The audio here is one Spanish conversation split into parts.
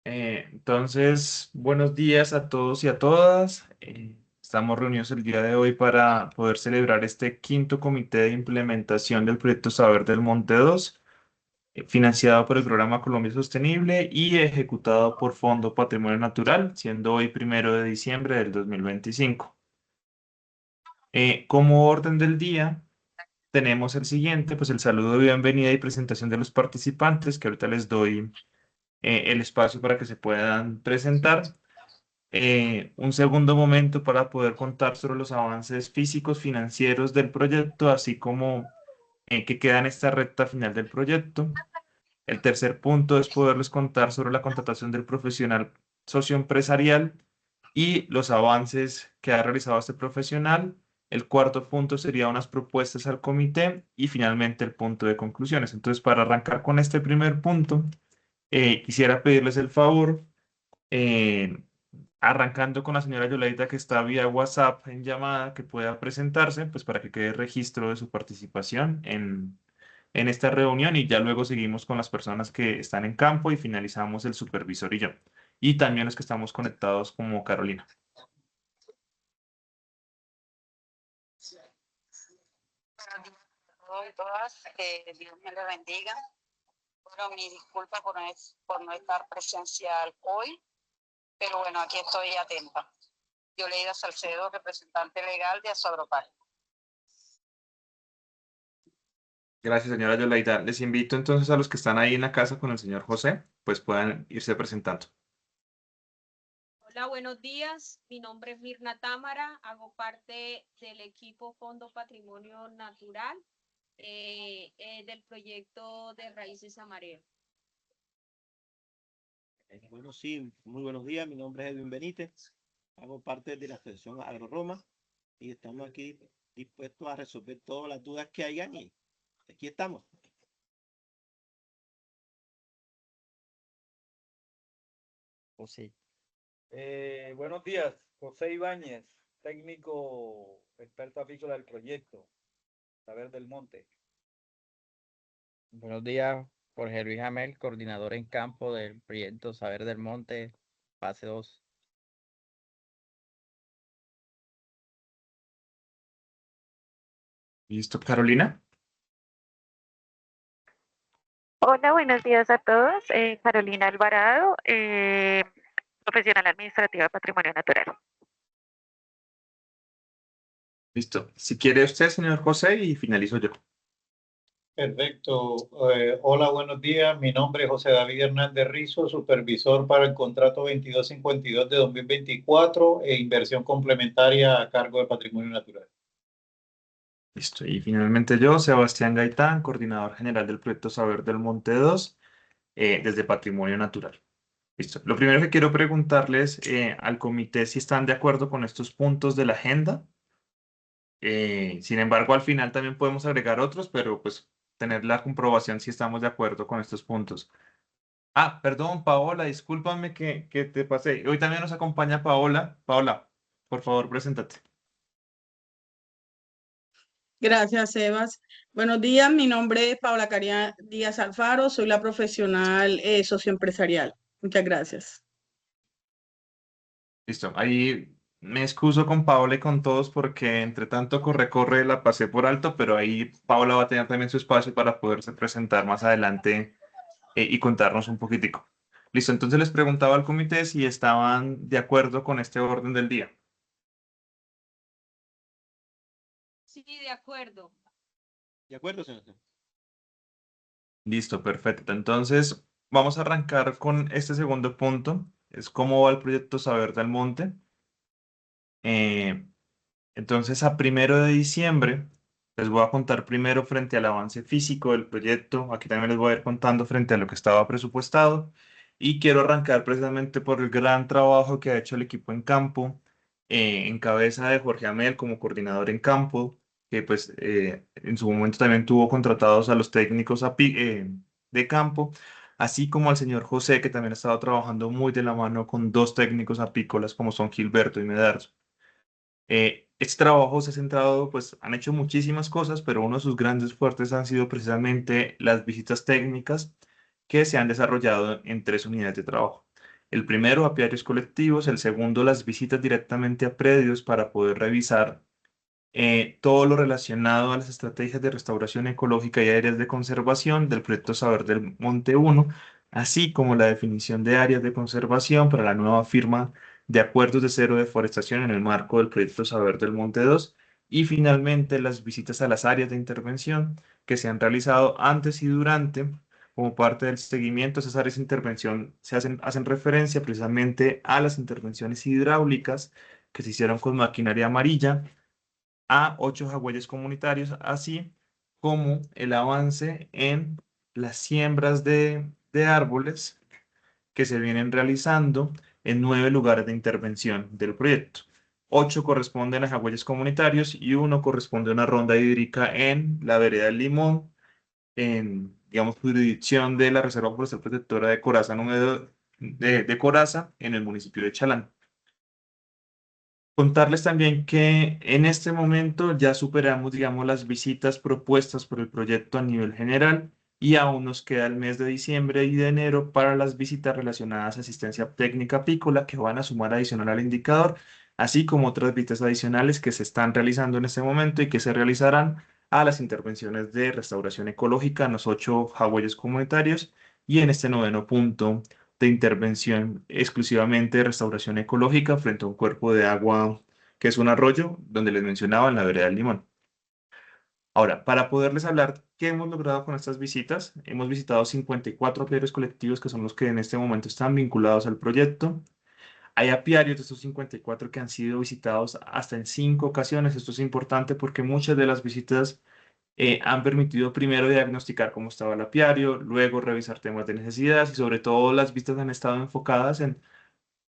Entonces, buenos días a todos y a todas. Estamos reunidos el día de hoy para poder celebrar este quinto comité de implementación del proyecto Saber del Monte 2, financiado por el Programa Colombia Sostenible y ejecutado por Fondo Patrimonio Natural, siendo hoy 1 de diciembre del 2025. Como orden del día, tenemos el siguiente, pues el saludo de bienvenida y presentación de los participantes, que ahorita les doy el espacio para que se puedan presentar. Un segundo momento para poder contar sobre los avances físicos, financieros del proyecto, así como que queda en esta recta final del proyecto. El tercer punto es poderles contar sobre la contratación del profesional socioempresarial y los avances que ha realizado este profesional. El cuarto punto sería unas propuestas al comité y finalmente el punto de conclusiones. Entonces, para arrancar con este primer punto, quisiera pedirles el favor. eh, Arrancando con la señora Yolaida, que está vía WhatsApp en llamada, que pueda presentarse, pues para que quede registro de su participación en esta reunión y ya luego seguimos con las personas que están en campo y finalizamos el supervisor y yo. Y también los que estamos conectados como Carolina. Buenos días a todos y todas, Dios me les bendiga. Bueno, mi disculpa por no estar presencial hoy, pero bueno, aquí estoy atenta. Yoleida Salcedo, representante legal de Asoagropal. Gracias, señora Yolaida. Les invito entonces a los que están ahí en la casa con el señor José, pues puedan irse presentando. Hola, buenos días. Mi nombre es Mirna Támara, hago parte del equipo Fondo Patrimonio Natural del proyecto de Raíces a Marea. Bueno, sí, muy buenos días. Mi nombre es Edwin Benítez. Hago parte de la Asociación AgroRoma y estamos aquí dispuestos a resolver todas las dudas que hayan y aquí estamos. José. Buenos días, José Ibáñez, técnico experto apícola del proyecto Saber del Monte. Buenos días, Jorge Luis Amel, coordinador en campo del proyecto Saber del Monte, fase 2. ¿Listo, Carolina? Hola, buenos días a todos. Carolina Alvarado, profesional administrativa de Patrimonio Natural. Listo. Si quiere usted, señor José, y finalizo yo. Perfecto. Hola, buenos días. Mi nombre es José David Hernández Rizo, supervisor para el contrato 2252 de 2024 e inversión complementaria a cargo de Patrimonio Natural. Listo. Y finalmente yo, Sebastián Gaitán, coordinador general del proyecto Saber del Monte 2, desde Patrimonio Natural. Listo. Lo primero que quiero preguntarles al comité si están de acuerdo con estos puntos de la agenda. Sin embargo, al final también podemos agregar otros, pero pues tener la comprobación si estamos de acuerdo con estos puntos. Ah, perdón, Paola, discúlpame que te pasé. Hoy también nos acompaña Paola. Paola, por favor, preséntate. Gracias, Sebas. Buenos días, mi nombre es Paula Caria Díaz Alfaro, soy la profesional socioempresarial. Muchas gracias. Listo. Ahí me excuso con Paola y con todos porque entre tanto corre, la pasé por alto, pero ahí Paola va a tener también su espacio para poderse presentar más adelante y contarnos un poquitico. Listo, entonces les preguntaba al comité si estaban de acuerdo con este orden del día. Sí, de acuerdo. ¿De acuerdo, señor? Listo, perfecto. Entonces, vamos a arrancar con este segundo punto. Es cómo va el proyecto Saber del Monte. Eh, entonces, a 1 de diciembre, les voy a contar primero frente al avance físico del proyecto. Aquí también les voy a ir contando frente a lo que estaba presupuestado. Y quiero arrancar precisamente por el gran trabajo que ha hecho el equipo en campo, en cabeza de Jorge Amel como coordinador en campo, que pues en su momento también tuvo contratados a los técnicos de campo, así como al señor José, que también ha estado trabajando muy de la mano con dos técnicos apícolas como son Gilberto y Medardo. Este trabajo se ha centrado, pues han hecho muchísimas cosas, pero uno de sus grandes fuertes han sido precisamente las visitas técnicas que se han desarrollado en 3 unidades de trabajo. El primero, apiarios colectivos, el segundo, las visitas directamente a predios para poder revisar todo lo relacionado a las estrategias de restauración ecológica y áreas de conservación del proyecto Saber del Monte 1, así como la definición de áreas de conservación para la nueva firma de acuerdos de cero deforestación en el marco del proyecto Saber del Monte 2, y finalmente las visitas a las áreas de intervención que se han realizado antes y durante. Como parte del seguimiento, esas áreas de intervención hacen referencia precisamente a las intervenciones hidráulicas que se hicieron con maquinaria amarilla, a 8 jagüeyes comunitarios, así como el avance en las siembras de árboles que se vienen realizando en 9 lugares de intervención del proyecto. 8 corresponden a jagüeyes comunitarios y 1 corresponde a una ronda hídrica en la vereda del Limón, en, digamos, jurisdicción de la Reserva Forestal Protectora de Coraza, de Coraza, en el municipio de Chalán. Contarles también que en este momento ya superamos, digamos, las visitas propuestas por el proyecto a nivel general y aún nos queda el mes de diciembre y de enero para las visitas relacionadas a asistencia técnica apícola que van a sumar adicional al indicador, así como otras visitas adicionales que se están realizando en este momento y que se realizarán a las intervenciones de restauración ecológica en los 8 jagüeyes comunitarios y en este 9º punto de intervención exclusivamente de restauración ecológica frente a un cuerpo de agua que es un arroyo, donde les mencionaba, en la vereda del Limón. Ahora, para poderles hablar qué hemos logrado con estas visitas, hemos visitado 54 apiarios colectivos que son los que en este momento están vinculados al proyecto. Hay apiarios de estos 54 que han sido visitados hasta en 5 ocasiones. Esto es importante porque muchas de las visitas han permitido primero diagnosticar cómo estaba el apiario, luego revisar temas de necesidades y sobre todo las visitas han estado enfocadas en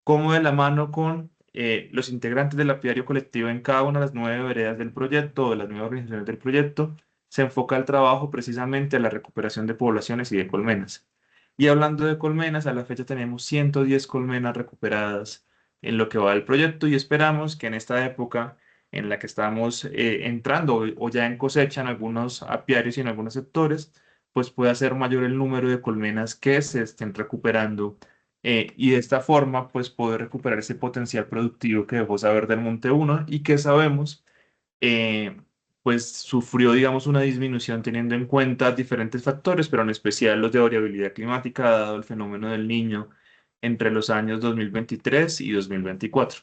cómo de la mano con los integrantes del apiario colectivo en cada una de las 9 veredas del proyecto o de las 9 organizaciones del proyecto se enfoca el trabajo precisamente a la recuperación de poblaciones y de colmenas. Y hablando de colmenas, a la fecha tenemos 110 colmenas recuperadas en lo que va del proyecto y esperamos que en esta época en la que estamos entrando o ya en cosecha en algunos apiarios y en algunos sectores, pues pueda ser mayor el número de colmenas que se estén recuperando y de esta forma pues poder recuperar ese potencial productivo que dejó Saber del Monte 1 y que sabemos pues sufrió digamos una disminución teniendo en cuenta diferentes factores, pero en especial los de variabilidad climática dado el fenómeno del Niño entre los años 2023 y 2024.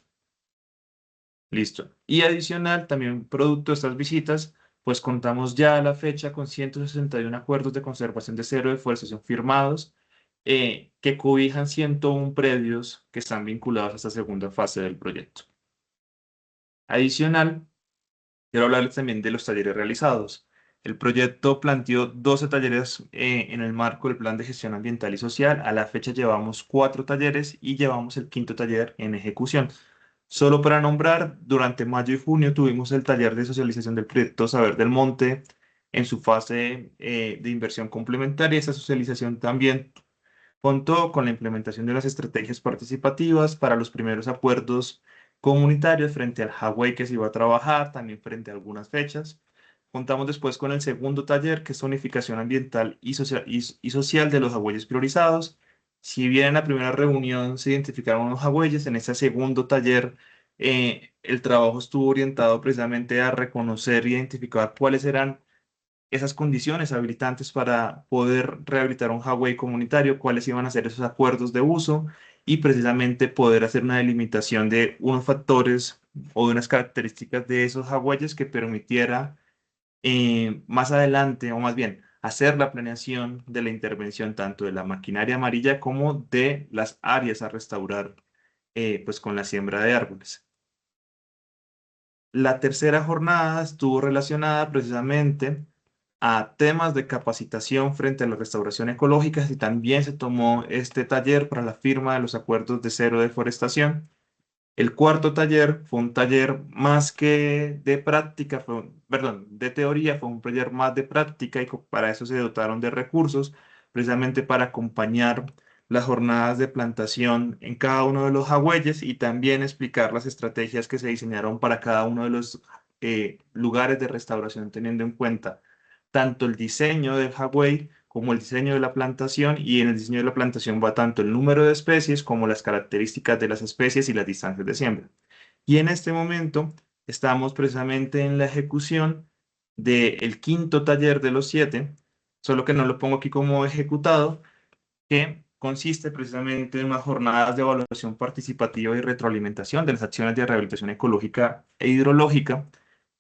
Listo. Y adicional, también producto de estas visitas, pues contamos ya a la fecha con 161 acuerdos de conservación de cero deforestación firmados, que cobijan 101 predios que están vinculados a esta segunda fase del proyecto. Adicional, quiero hablarles también de los talleres realizados. El proyecto planteó 12 talleres en el marco del Plan de Gestión Ambiental y Social. A la fecha llevamos 4 talleres y llevamos el 5º taller en ejecución. Solo para nombrar, durante mayo y junio tuvimos el taller de socialización del proyecto Saber del Monte en su fase de inversión complementaria. Esta socialización también contó con la implementación de unas estrategias participativas para los primeros acuerdos comunitarios frente al Hawái que se iba a trabajar, también frente a algunas fechas. Contamos después con el segundo taller, que es unificación ambiental y social de los hawaies priorizados. Si bien en la primera reunión se identificaron unos hawaies, en este segundo taller el trabajo estuvo orientado precisamente a reconocer e identificar cuáles eran esas condiciones habilitantes para poder rehabilitar un Hawái comunitario, cuáles iban a ser esos acuerdos de uso y precisamente poder hacer una delimitación de unos factores o de unas características de esos Hawaies que permitiera más adelante, o más bien, hacer la planeación de la intervención tanto de la maquinaria amarilla como de las áreas a restaurar pues con la siembra de árboles. La tercera jornada estuvo relacionada precisamente a temas de capacitación frente a la restauración ecológica y también se tomó este taller para la firma de los acuerdos de cero deforestación. El cuarto taller fue un taller más que de práctica, de teoría, fue un taller más de práctica y para eso se dotaron de recursos, precisamente para acompañar las jornadas de plantación en cada uno de los hawaies y también explicar las estrategias que se diseñaron para cada uno de los lugares de restauración, teniendo en cuenta tanto el diseño del Hawái como el diseño de la plantación, y en el diseño de la plantación va tanto el número de especies como las características de las especies y las distancias de siembra. Y en este momento estamos precisamente en la ejecución del quinto taller de los 7, solo que no lo pongo aquí como ejecutado, que consiste precisamente en unas jornadas de evaluación participativa y retroalimentación de las acciones de rehabilitación ecológica e hidrológica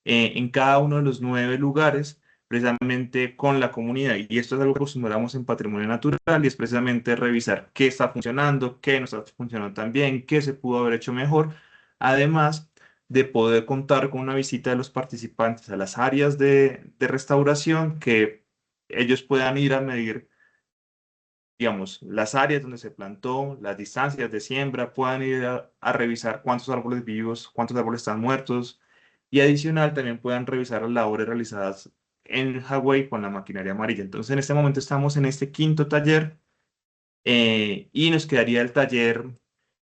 en cada uno de los 9 lugares, precisamente con la comunidad. Y esto es algo que acostumbramos en Patrimonio Natural, y es precisamente revisar qué está funcionando, qué no está funcionando tan bien, qué se pudo haber hecho mejor, además de poder contar con una visita de los participantes a las áreas de restauración, que ellos puedan ir a medir, digamos, las áreas donde se plantó, las distancias de siembra, puedan ir a revisar cuántos árboles vivos, cuántos árboles están muertos, y adicional también puedan revisar las labores realizadas en Hawái con la maquinaria amarilla. Entonces, en este momento estamos en este quinto taller, y nos quedaría el taller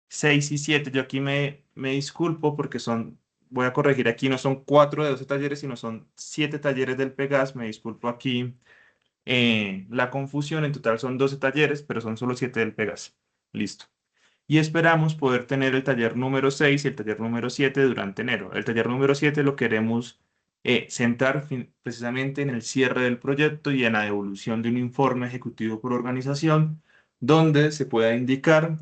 6 y 7. Yo aquí me disculpo porque voy a corregir aquí, no son 4 de 12 talleres, sino son 7 talleres del Pegas. Me disculpo aquí la confusión. En total son 12 talleres, pero son solo 7 del Pegas. Listo. Y esperamos poder tener el taller número 6 y el taller número 7 durante enero. El taller número 7 lo queremos centrar precisamente en el cierre del proyecto y en la devolución de un informe ejecutivo por organización, donde se pueda indicar,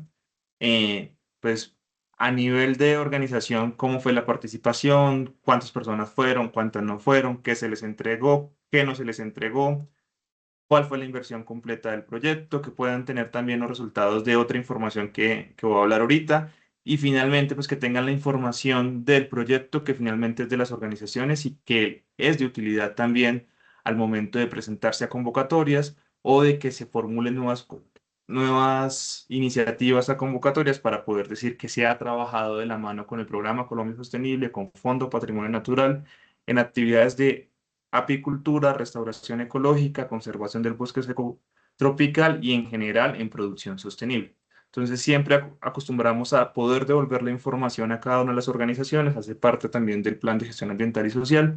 pues, a nivel de organización, cómo fue la participación, cuántas personas fueron, cuántas no fueron, qué se les entregó, qué no se les entregó, cuál fue la inversión completa del proyecto, que puedan tener también los resultados de otra información que voy a hablar ahorita, y finalmente pues que tengan la información del proyecto, que finalmente es de las organizaciones y que es de utilidad también al momento de presentarse a convocatorias o de que se formulen nuevas iniciativas a convocatorias, para poder decir que se ha trabajado de la mano con el programa Colombia Sostenible, con Fondo Patrimonio Natural, en actividades de apicultura, restauración ecológica, conservación del bosque seco tropical y en general en producción sostenible. Entonces siempre acostumbramos a poder devolver la información a cada una de las organizaciones, hace parte también del plan de gestión ambiental y social.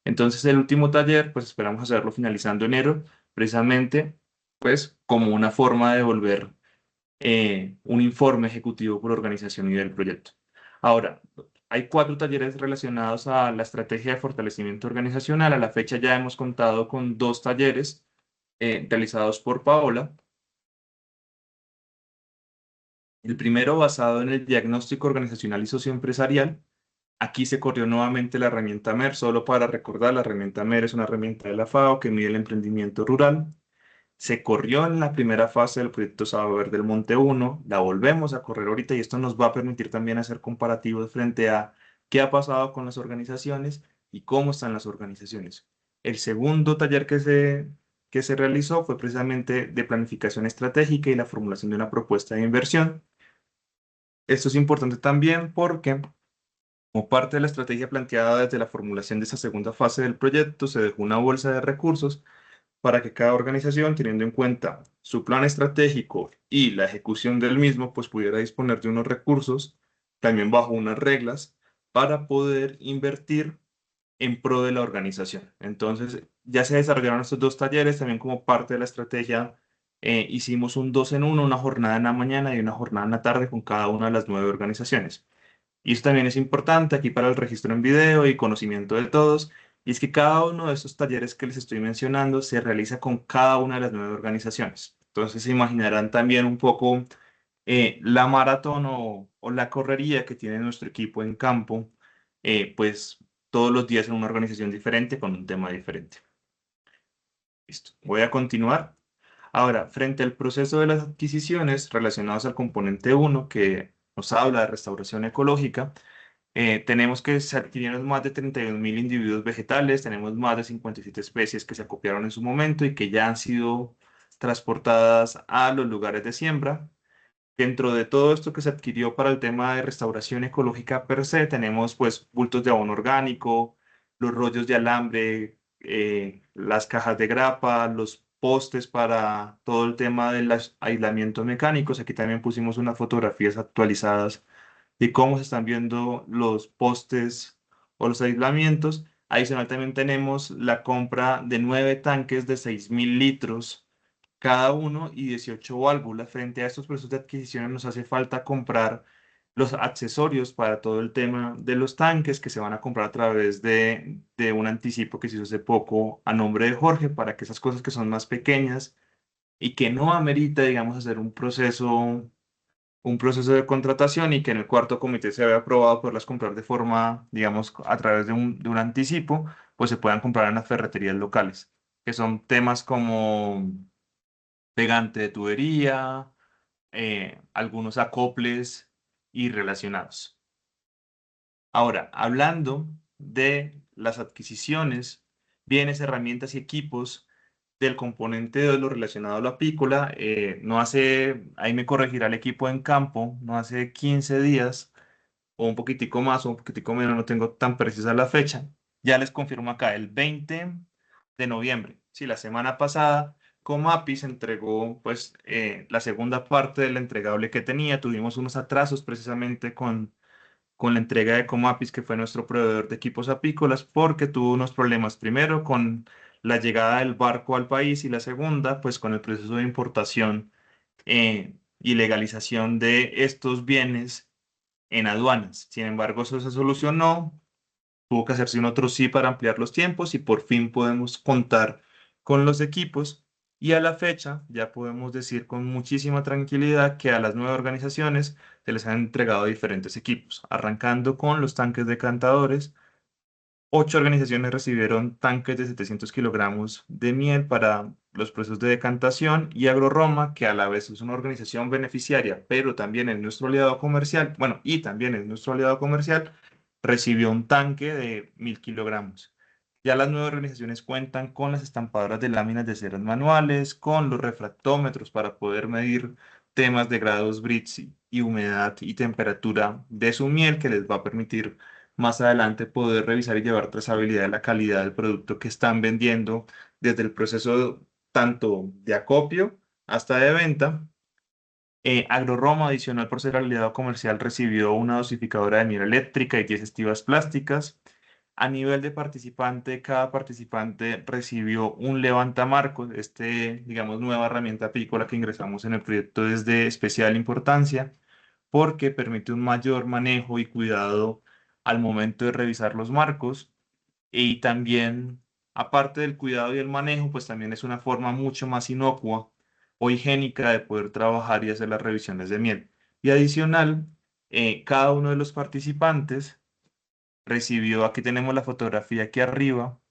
Entonces el último taller pues esperamos hacerlo finalizando enero, precisamente pues como una forma de devolver un informe ejecutivo por organización y del proyecto. Ahora, hay 4 talleres relacionados a la estrategia de fortalecimiento organizacional. A la fecha ya hemos contado con 2 talleres realizados por Paola. El primero basado en el diagnóstico organizacional y socioempresarial. Aquí se corrió nuevamente la herramienta MER. Solo para recordar, la herramienta MER es una herramienta de la FAO que mide el emprendimiento rural. Se corrió en la primera fase del proyecto Saber del Monte 1, la volvemos a correr ahorita, y esto nos va a permitir también hacer comparativos frente a qué ha pasado con las organizaciones y cómo están las organizaciones. El segundo taller que se realizó fue precisamente de planificación estratégica y la formulación de una propuesta de inversión. Esto es importante también porque, como parte de la estrategia planteada desde la formulación de esta segunda fase del proyecto, se dejó una bolsa de recursos para que cada organización, teniendo en cuenta su plan estratégico y la ejecución del mismo, pues pudiera disponer de unos recursos, también bajo unas reglas, para poder invertir en pro de la organización. Entonces, ya se desarrollaron estos 2 talleres, también como parte de la estrategia. Hicimos un 2 en 1, una jornada en la mañana y una jornada en la tarde con cada una de las 9 organizaciones. Y eso también es importante aquí para el registro en video y conocimiento de todos. Y es que cada uno de estos talleres que les estoy mencionando se realiza con cada una de las 9 organizaciones. Entonces se imaginarán también un poco la maratón o la correría que tiene nuestro equipo en campo, pues todos los días en una organización diferente con un tema diferente. Listo, voy a continuar. Ahora, frente al proceso de las adquisiciones relacionadas al componente 1, que nos habla de restauración ecológica, tenemos que se adquirieron más de 31.000 individuos vegetales, tenemos más de 57 especies que se acopiaron en su momento y que ya han sido transportadas a los lugares de siembra. Dentro de todo esto que se adquirió para el tema de restauración ecológica per se, tenemos pues bultos de abono orgánico, los rollos de alambre, las cajas de grapa, los postes para todo el tema del aislamiento mecánicos. Aquí también pusimos unas fotografías actualizadas de cómo se están viendo los postes o los aislamientos. Adicional también tenemos la compra de 9 tanques de 6.000 litros cada uno y 18 válvulas. Frente a estos procesos de adquisición nos hace falta comprar los accesorios para todo el tema de los tanques que se van a comprar a través de un anticipo que se hizo hace poco a nombre de Jorge para que esas cosas que son más pequeñas y que no amerita, digamos, hacer un proceso de contratación y que en el cuarto comité se había aprobado poderlas comprar de forma, digamos, a través de un anticipo, pues se puedan comprar en las ferreterías locales, que son temas como pegante de tubería, algunos acoples y relacionados. Ahora, hablando de las adquisiciones, bienes, herramientas y equipos del componente de lo relacionado a la apícola, ahí me corregirá el equipo en campo, no hace 15 días, o un poquitico más o un poquitico menos, no tengo tan precisa la fecha. Ya les confirmo acá, el 20 de noviembre, sí, la semana pasada, Comapis entregó pues la segunda parte del entregable que tenía. Tuvimos unos atrasos precisamente con la entrega de Comapis, que fue nuestro proveedor de equipos apícolas, porque tuvo unos problemas, primero con la llegada del barco al país y la segunda, pues con el proceso de importación y legalización de estos bienes en aduanas. Sin embargo, eso se solucionó, tuvo que hacerse un otro sí para ampliar los tiempos y por fin podemos contar con los equipos. Y a la fecha ya podemos decir con muchísima tranquilidad que a las 9 organizaciones se les han entregado diferentes equipos, arrancando con los tanques decantadores. 8 organizaciones recibieron tanques de 700 kilogramos de miel para los procesos de decantación y AgroRoma, que a la vez es una organización beneficiaria, pero también es nuestro aliado comercial, bueno, y también es nuestro aliado comercial, recibió un tanque de 1000 kilogramos. Ya las 9 organizaciones cuentan con las estampadoras de láminas de ceras manuales, con los refractómetros para poder medir temas de grados Brix y humedad y temperatura de su miel, que les va a permitir más adelante poder revisar y llevar trazabilidad de la calidad del producto que están vendiendo desde el proceso tanto de acopio hasta de venta. AgroRoma, adicional por ser aliado comercial, recibió una dosificadora de miel eléctrica y 10 estivas plásticas. A nivel de participante, cada participante recibió un levantamarcos, digamos, nueva herramienta apícola que ingresamos en el proyecto es de especial importancia porque permite un mayor manejo y cuidado al momento de revisar los marcos y también, aparte del cuidado y el manejo, pues también es una forma mucho más inocua o higiénica de poder trabajar y hacer las revisiones de miel. Y adicional, cada uno de los participantes recibió, aquí tenemos la fotografía aquí arriba,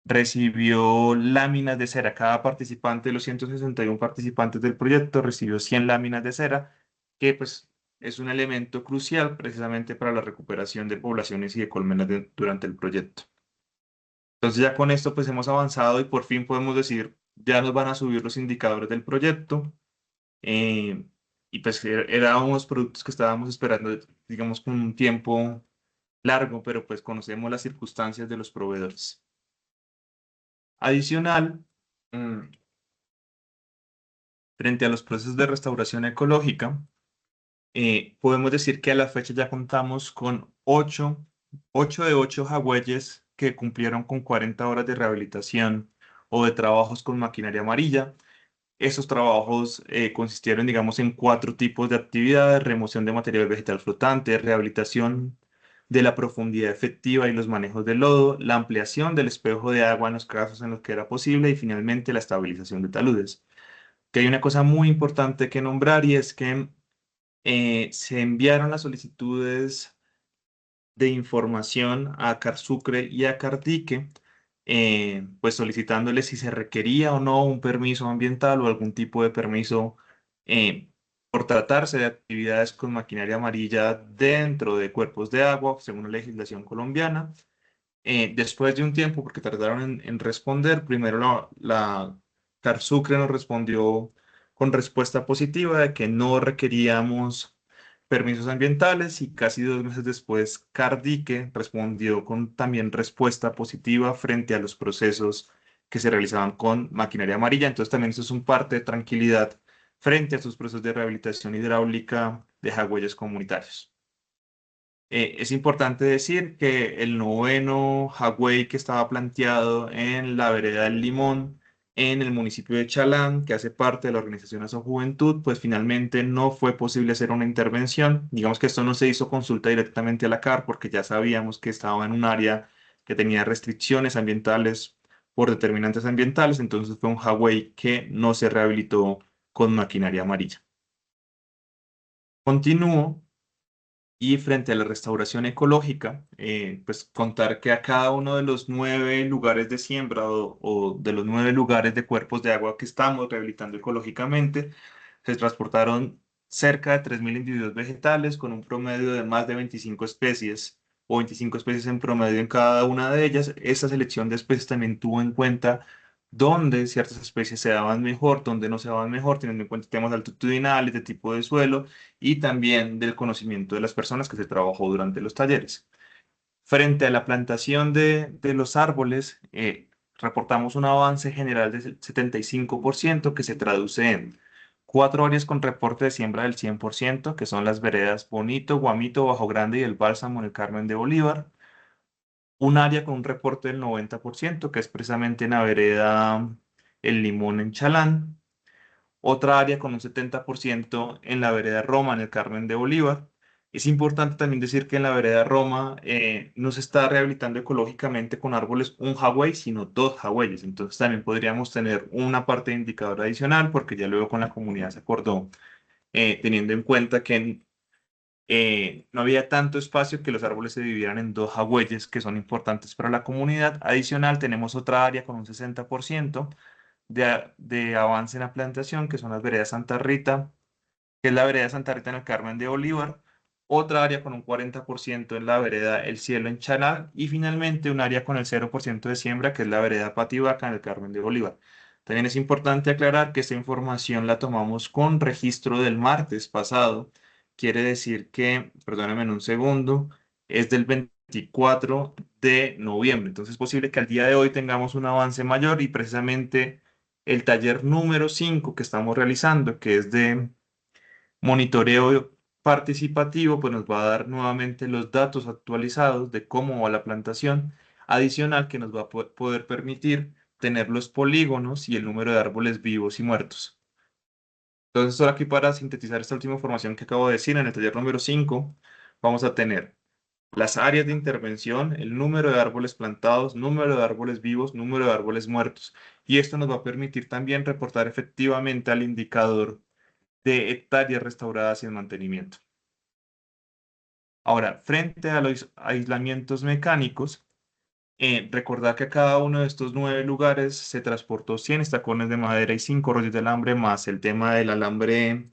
recibió láminas de cera. Cada participante de los 161 participantes del proyecto recibió 100 láminas de cera, que pues es un elemento crucial precisamente para la recuperación de poblaciones y de colmenas durante el proyecto. Entonces ya con esto pues hemos avanzado y por fin podemos decir, ya nos van a subir los indicadores del proyecto. Y pues eran unos productos que estábamos esperando, digamos, con un tiempo largo, pero pues conocemos las circunstancias de los proveedores. Adicional, frente a los procesos de restauración ecológica, podemos decir que a la fecha ya contamos con 8 de 8 jagüeyes que cumplieron con 40 horas de rehabilitación o de trabajos con maquinaria amarilla. Esos trabajos consistieron, digamos, en 4 tipos de actividades: remoción de material vegetal flotante, rehabilitación de la profundidad efectiva y los manejos de lodo, la ampliación del espejo de agua en los casos en los que era posible y finalmente la estabilización de taludes. Que hay una cosa muy importante que nombrar y es que se enviaron las solicitudes de información a Carsucre y a Cardique, pues solicitándoles si se requería o no un permiso ambiental o algún tipo de permiso por tratarse de actividades con maquinaria amarilla dentro de cuerpos de agua, según la legislación colombiana. Después de un tiempo, porque tardaron en responder, primero la Carsucre nos respondió con respuesta positiva de que no requeríamos permisos ambientales y casi 2 meses después Cardique respondió con también respuesta positiva frente a los procesos que se realizaban con maquinaria amarilla. Entonces también eso es un parte de tranquilidad frente a estos procesos de rehabilitación hidráulica de jagüeyes comunitarios. Es importante decir que el noveno Hawái que estaba planteado en la vereda del Limón, en el municipio de Chalán, que hace parte de la organización Aso Juventud, pues finalmente no fue posible hacer una intervención. Digamos que esto no se hizo consulta directamente a la CAR porque ya sabíamos que estaba en un área que tenía restricciones ambientales por determinantes ambientales, entonces fue un Hawái que no se rehabilitó con maquinaria amarilla. Continúo. Y frente a la restauración ecológica, pues contar que a cada uno de los 9 lugares de siembra o de los 9 lugares de cuerpos de agua que estamos rehabilitando ecológicamente, se transportaron cerca de 3.000 individuos vegetales con un promedio de más de 25 especies o 25 especies en promedio en cada una de ellas. Esta selección de especies también tuvo en cuenta dónde ciertas especies se daban mejor, dónde no se daban mejor, teniendo en cuenta temas altitudinales, de tipo de suelo y también del conocimiento de las personas que se trabajó durante los talleres. Frente a la plantación de los árboles, reportamos un avance general del 75% que se traduce en 4 áreas con reporte de siembra del 100%, que son las veredas Bonito, Guamito, Bajo Grande y el Bálsamo en el Carmen de Bolívar. Un área con un reporte del 90%, que es precisamente en la vereda El Limón en Chalán. Otra área con un 70% en la vereda Roma, en el Carmen de Bolívar. Es importante también decir que en la vereda Roma no se está rehabilitando ecológicamente con árboles un Hawái, sino 2 Hawáis. Entonces también podríamos tener una parte de indicador adicional, porque ya luego con la comunidad se acordó, teniendo en cuenta que no había tanto espacio que los árboles se dividieran en 2 Hawáis que son importantes para la comunidad. Adicional, tenemos otra área con un 60% de avance en la plantación, que son las veredas Santa Rita, que es la vereda Santa Rita en el Carmen de Bolívar, otra área con un 40% en la vereda El Cielo en Chalán y finalmente un área con el 0% de siembra, que es la vereda Pativaca en el Carmen de Bolívar. También es importante aclarar que esta información la tomamos con registro del martes pasado. Quiere decir que, perdónenme un segundo, es del 24 de noviembre. Entonces es posible que al día de hoy tengamos un avance mayor y precisamente el taller número 5 que estamos realizando, que es de monitoreo participativo, pues nos va a dar nuevamente los datos actualizados de cómo va la plantación, adicional que nos va a poder permitir tener los polígonos y el número de árboles vivos y muertos. Entonces, solo aquí para sintetizar esta última información que acabo de decir, en el taller número 5 vamos a tener las áreas de intervención, el número de árboles plantados, número de árboles vivos, número de árboles muertos. Y esto nos va a permitir también reportar efectivamente al indicador de hectáreas restauradas y en mantenimiento. Ahora, frente a los aislamientos mecánicos, recordar que a cada uno de estos 9 lugares se transportó 100 estacones de madera y 5 rollos de alambre, más el tema del alambre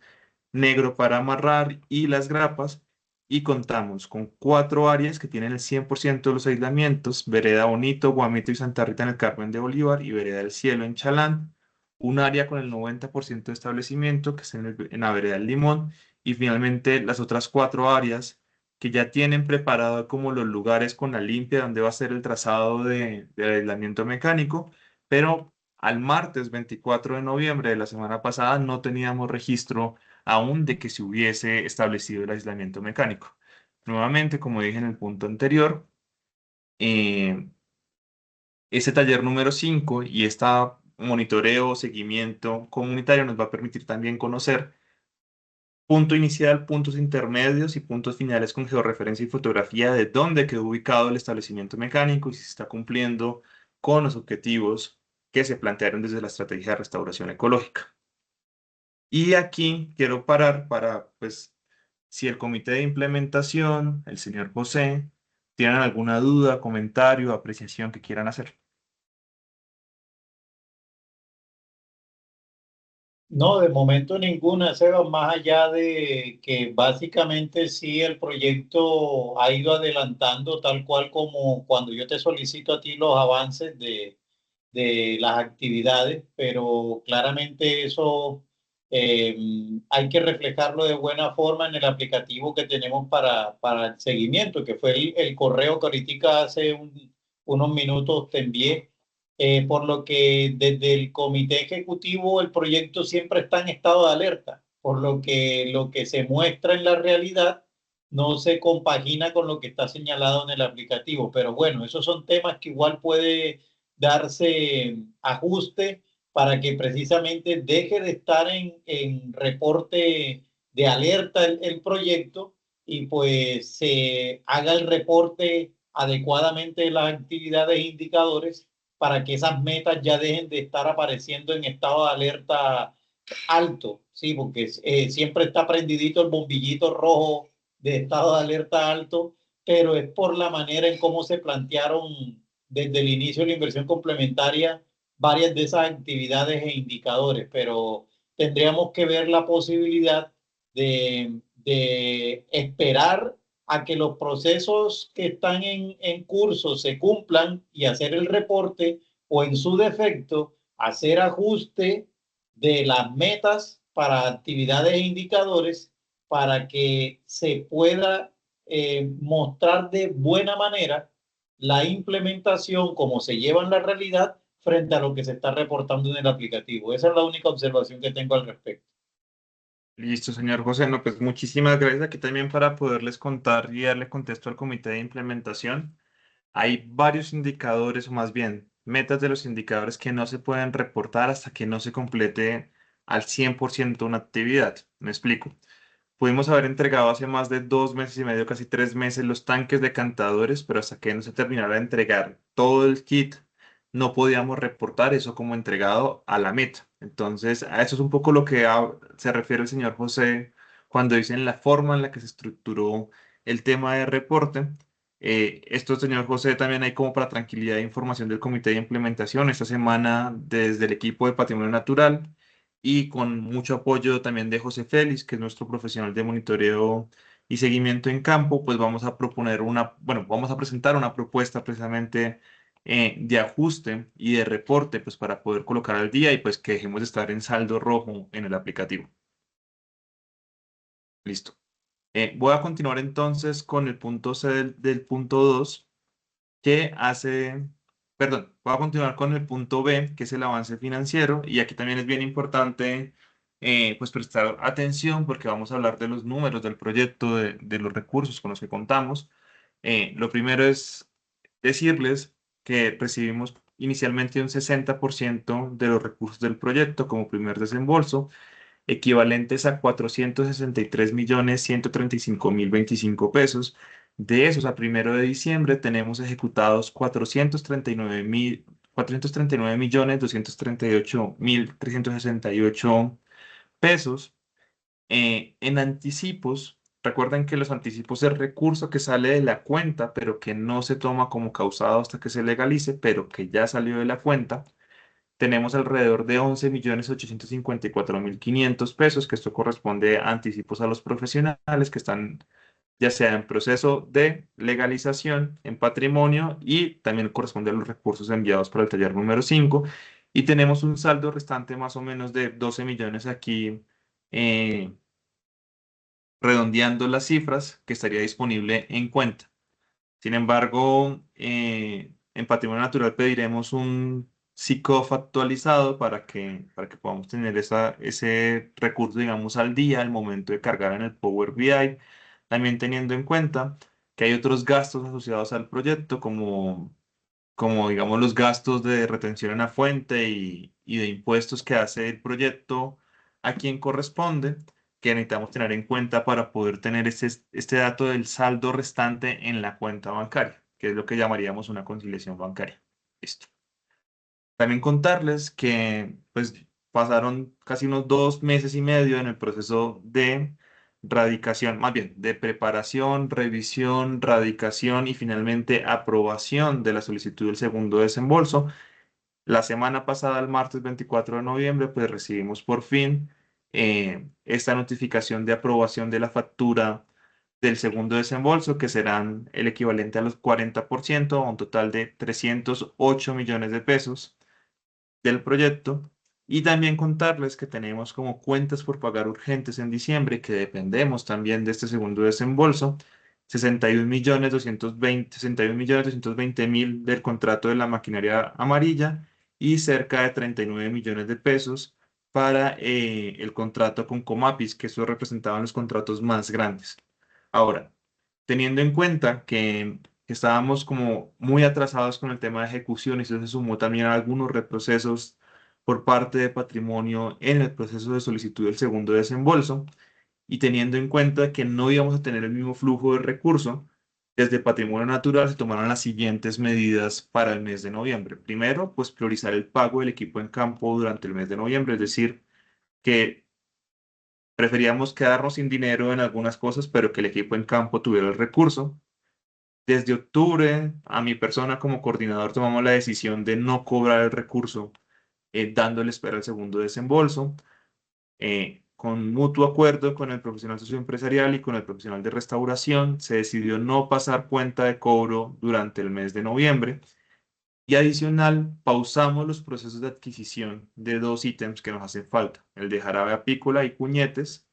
negro para amarrar y las grapas. Y contamos con 4 áreas que tienen el 100% de los aislamientos: Vereda Bonito, Guamito y Santa Rita en el Carmen de Bolívar y Vereda del Cielo en Chalán. Un área con el 90% de establecimiento, que es en la Vereda del Limón. Y finalmente las otras 4 áreas que ya tienen preparado como los lugares con la limpia donde va a ser el trazado del aislamiento mecánico, pero al martes 24 de noviembre de la semana pasada no teníamos registro aún de que se hubiese establecido el aislamiento mecánico. Nuevamente, como dije en el punto anterior, ese taller número 5 y este monitoreo, seguimiento comunitario nos va a permitir también conocer punto inicial, puntos intermedios y puntos finales con georreferencia y fotografía de dónde quedó ubicado el establecimiento mecánico y si se está cumpliendo con los objetivos que se plantearon desde la estrategia de restauración ecológica. Y aquí quiero parar para, pues, si el comité de implementación, el señor José, tienen alguna duda, comentario, apreciación que quieran hacer. No, de momento ninguna, Sebas, más allá de que básicamente sí el proyecto ha ido adelantando tal cual como cuando yo te solicito a ti los avances de las actividades, pero claramente eso hay que reflejarlo de buena forma en el aplicativo que tenemos para el seguimiento, que fue el correo que ahorita hace unos minutos te envié. Por lo que desde el comité ejecutivo el proyecto siempre está en estado de alerta, por lo que se muestra en la realidad no se compagina con lo que está señalado en el aplicativo. Pero bueno, esos son temas que igual puede darse ajuste para que precisamente deje de estar en reporte de alerta el proyecto y pues se haga el reporte adecuadamente de las actividades e indicadores para que esas metas ya dejen de estar apareciendo en estado de alerta alto, sí, porque siempre está prendidito el bombillito rojo de estado de alerta alto, pero es por la manera en cómo se plantearon desde el inicio de la inversión complementaria varias de esas actividades e indicadores, pero tendríamos que ver la posibilidad de esperar a que los procesos que están en curso se cumplan y hacer el reporte o en su defecto hacer ajuste de las metas para actividades e indicadores para que se pueda mostrar de buena manera la implementación como se lleva en la realidad frente a lo que se está reportando en el aplicativo. Esa es la única observación que tengo al respecto. Listo, señor José. No, pues muchísimas gracias aquí también para poderles contar y darle contexto al comité de implementación. Hay varios indicadores, o más bien, metas de los indicadores que no se pueden reportar hasta que no se complete al 100% una actividad. Me explico. Pudimos haber entregado hace más de 2 meses y medio, casi 3 meses, los tanques decantadores, pero hasta que no se terminara de entregar todo el kit, no podíamos reportar eso como entregado a la meta. Entonces, a eso es un poco lo que se refiere el señor José cuando dicen la forma en la que se estructuró el tema de reporte. Esto, señor José, también hay como para tranquilidad de información del comité de implementación. Esta semana, desde el equipo de Patrimonio Natural, y con mucho apoyo también de José Félix, que es nuestro profesional de monitoreo y seguimiento en campo, pues vamos a proponer vamos a presentar una propuesta precisamente de ajuste y de reporte, pues para poder colocar al día y pues que dejemos de estar en saldo rojo en el aplicativo. Listo. Voy a continuar entonces con el punto C del punto 2, que hace, perdón, voy a continuar con el punto B, que es el avance financiero, y aquí también es bien importante pues prestar atención porque vamos a hablar de los números del proyecto, de los recursos con los que contamos. Lo primero es decirles que recibimos inicialmente un 60% de los recursos del proyecto como primer desembolso, equivalentes a 463.135.025 pesos. De esos, a 1 de diciembre, tenemos ejecutados 439.238.368 pesos. En anticipos, recuerden que los anticipos es recurso que sale de la cuenta, pero que no se toma como causado hasta que se legalice, pero que ya salió de la cuenta. Tenemos alrededor de 11.854.500 pesos, que esto corresponde a anticipos a los profesionales que están ya sea en proceso de legalización en patrimonio y también corresponde a los recursos enviados para el taller número 5. Y tenemos un saldo restante más o menos de 12 millones aquí, redondeando las cifras, que estaría disponible en cuenta. Sin embargo, en Patrimonio Natural pediremos un SICOF actualizado para que podamos tener ese recurso, digamos, al día al momento de cargar en el Power BI, también teniendo en cuenta que hay otros gastos asociados al proyecto, como digamos, los gastos de retención en la fuente y de impuestos que hace el proyecto a quien corresponde, que necesitamos tener en cuenta para poder tener este dato del saldo restante en la cuenta bancaria, que es lo que llamaríamos una conciliación bancaria. Listo. También contarles que pues pasaron casi unos 2 meses y medio en el proceso de radicación, más bien de preparación, revisión, radicación y finalmente aprobación de la solicitud del segundo desembolso. La semana pasada, el martes 24 de noviembre, pues recibimos por fin esta notificación de aprobación de la factura del segundo desembolso, que serán el equivalente a los 40%, a un total de 308 millones de pesos del proyecto. Y también contarles que tenemos como cuentas por pagar urgentes en diciembre, que dependemos también de este segundo desembolso, 61.220.000 del contrato de la maquinaria amarilla y cerca de 39 millones de pesos para el contrato con Comapis, que eso representaban los contratos más grandes. Ahora, teniendo en cuenta que estábamos como muy atrasados con el tema de ejecución y eso se sumó también a algunos reprocesos por parte de Patrimonio en el proceso de solicitud del segundo desembolso y teniendo en cuenta que no íbamos a tener el mismo flujo de recursos, desde Patrimonio Natural se tomaron las siguientes medidas para el mes de noviembre. Primero, pues priorizar el pago del equipo en campo durante el mes de noviembre, es decir, que preferíamos quedarnos sin dinero en algunas cosas, pero que el equipo en campo tuviera el recurso. Desde octubre, a mi persona como coordinador tomamos la decisión de no cobrar el recurso, dándole espera al segundo desembolso. Con mutuo acuerdo con el profesional socioempresarial y con el profesional de restauración, se decidió no pasar cuenta de cobro durante el mes de noviembre. Y adicional, pausamos los procesos de adquisición de 2 ítems que nos hacen falta, el de jarabe apícola y cuñetes.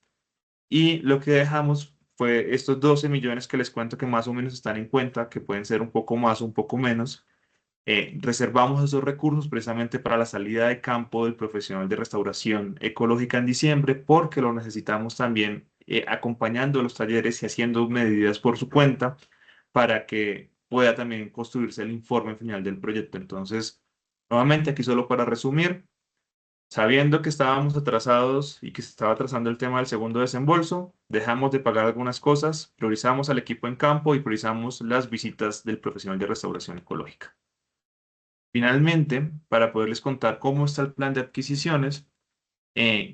Y lo que dejamos fue estos 12 millones que les cuento que más o menos están en cuenta, que pueden ser un poco más o un poco menos. Reservamos esos recursos precisamente para la salida de campo del profesional de restauración ecológica en diciembre, porque lo necesitamos también acompañando los talleres y haciendo medidas por su cuenta para que pueda también construirse el informe final del proyecto. Entonces, nuevamente aquí solo para resumir, sabiendo que estábamos atrasados y que se estaba atrasando el tema del segundo desembolso, dejamos de pagar algunas cosas, priorizamos al equipo en campo y priorizamos las visitas del profesional de restauración ecológica. Finalmente, para poderles contar cómo está el plan de adquisiciones,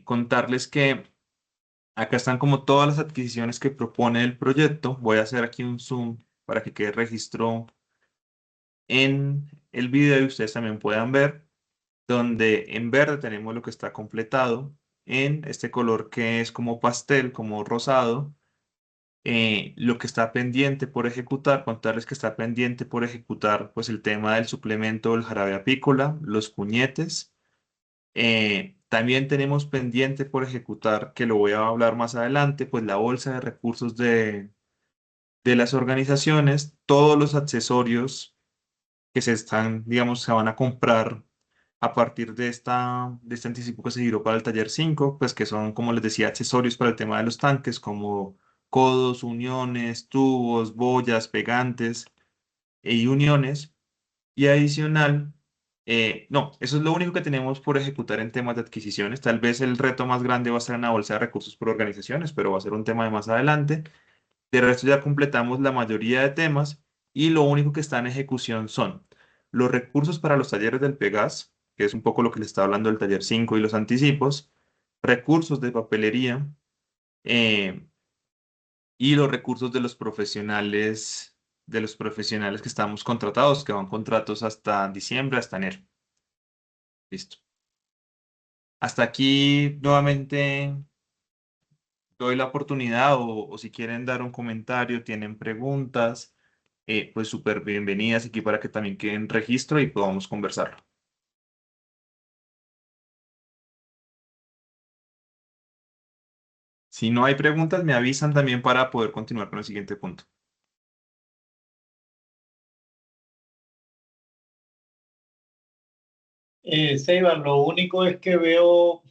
contarles que acá están como todas las adquisiciones que propone el proyecto. Voy a hacer aquí un zoom para que quede registro en el video y ustedes también puedan ver, donde en verde tenemos lo que está completado, en este color que es como pastel, como rosado, lo que está pendiente por ejecutar, contarles que está pendiente por ejecutar pues el tema del suplemento del jarabe apícola, los cuñetes. También tenemos pendiente por ejecutar, que lo voy a hablar más adelante, pues la bolsa de recursos de las organizaciones, todos los accesorios que se están, digamos, se van a comprar a partir de este anticipo que se giró para el taller 5, pues que son, como les decía, accesorios para el tema de los tanques, como codos, uniones, tubos, boyas, pegantes y uniones. Y adicional, no, eso es lo único que tenemos por ejecutar en temas de adquisiciones. Tal vez el reto más grande va a ser en la bolsa de recursos por organizaciones, pero va a ser un tema de más adelante. De resto ya completamos la mayoría de temas y lo único que está en ejecución son los recursos para los talleres del Pegas, que es un poco lo que les estaba hablando del taller 5 y los anticipos, recursos de papelería eh, y los recursos de los profesionales que estamos contratados, que van contratos hasta diciembre, hasta enero. Listo. Hasta aquí nuevamente doy la oportunidad o si quieren dar un comentario, tienen preguntas, pues súper bienvenidas aquí para que también queden registro y podamos conversarlo. Si no hay preguntas, me avisan también para poder continuar con el siguiente punto. Seiba, lo único es que veo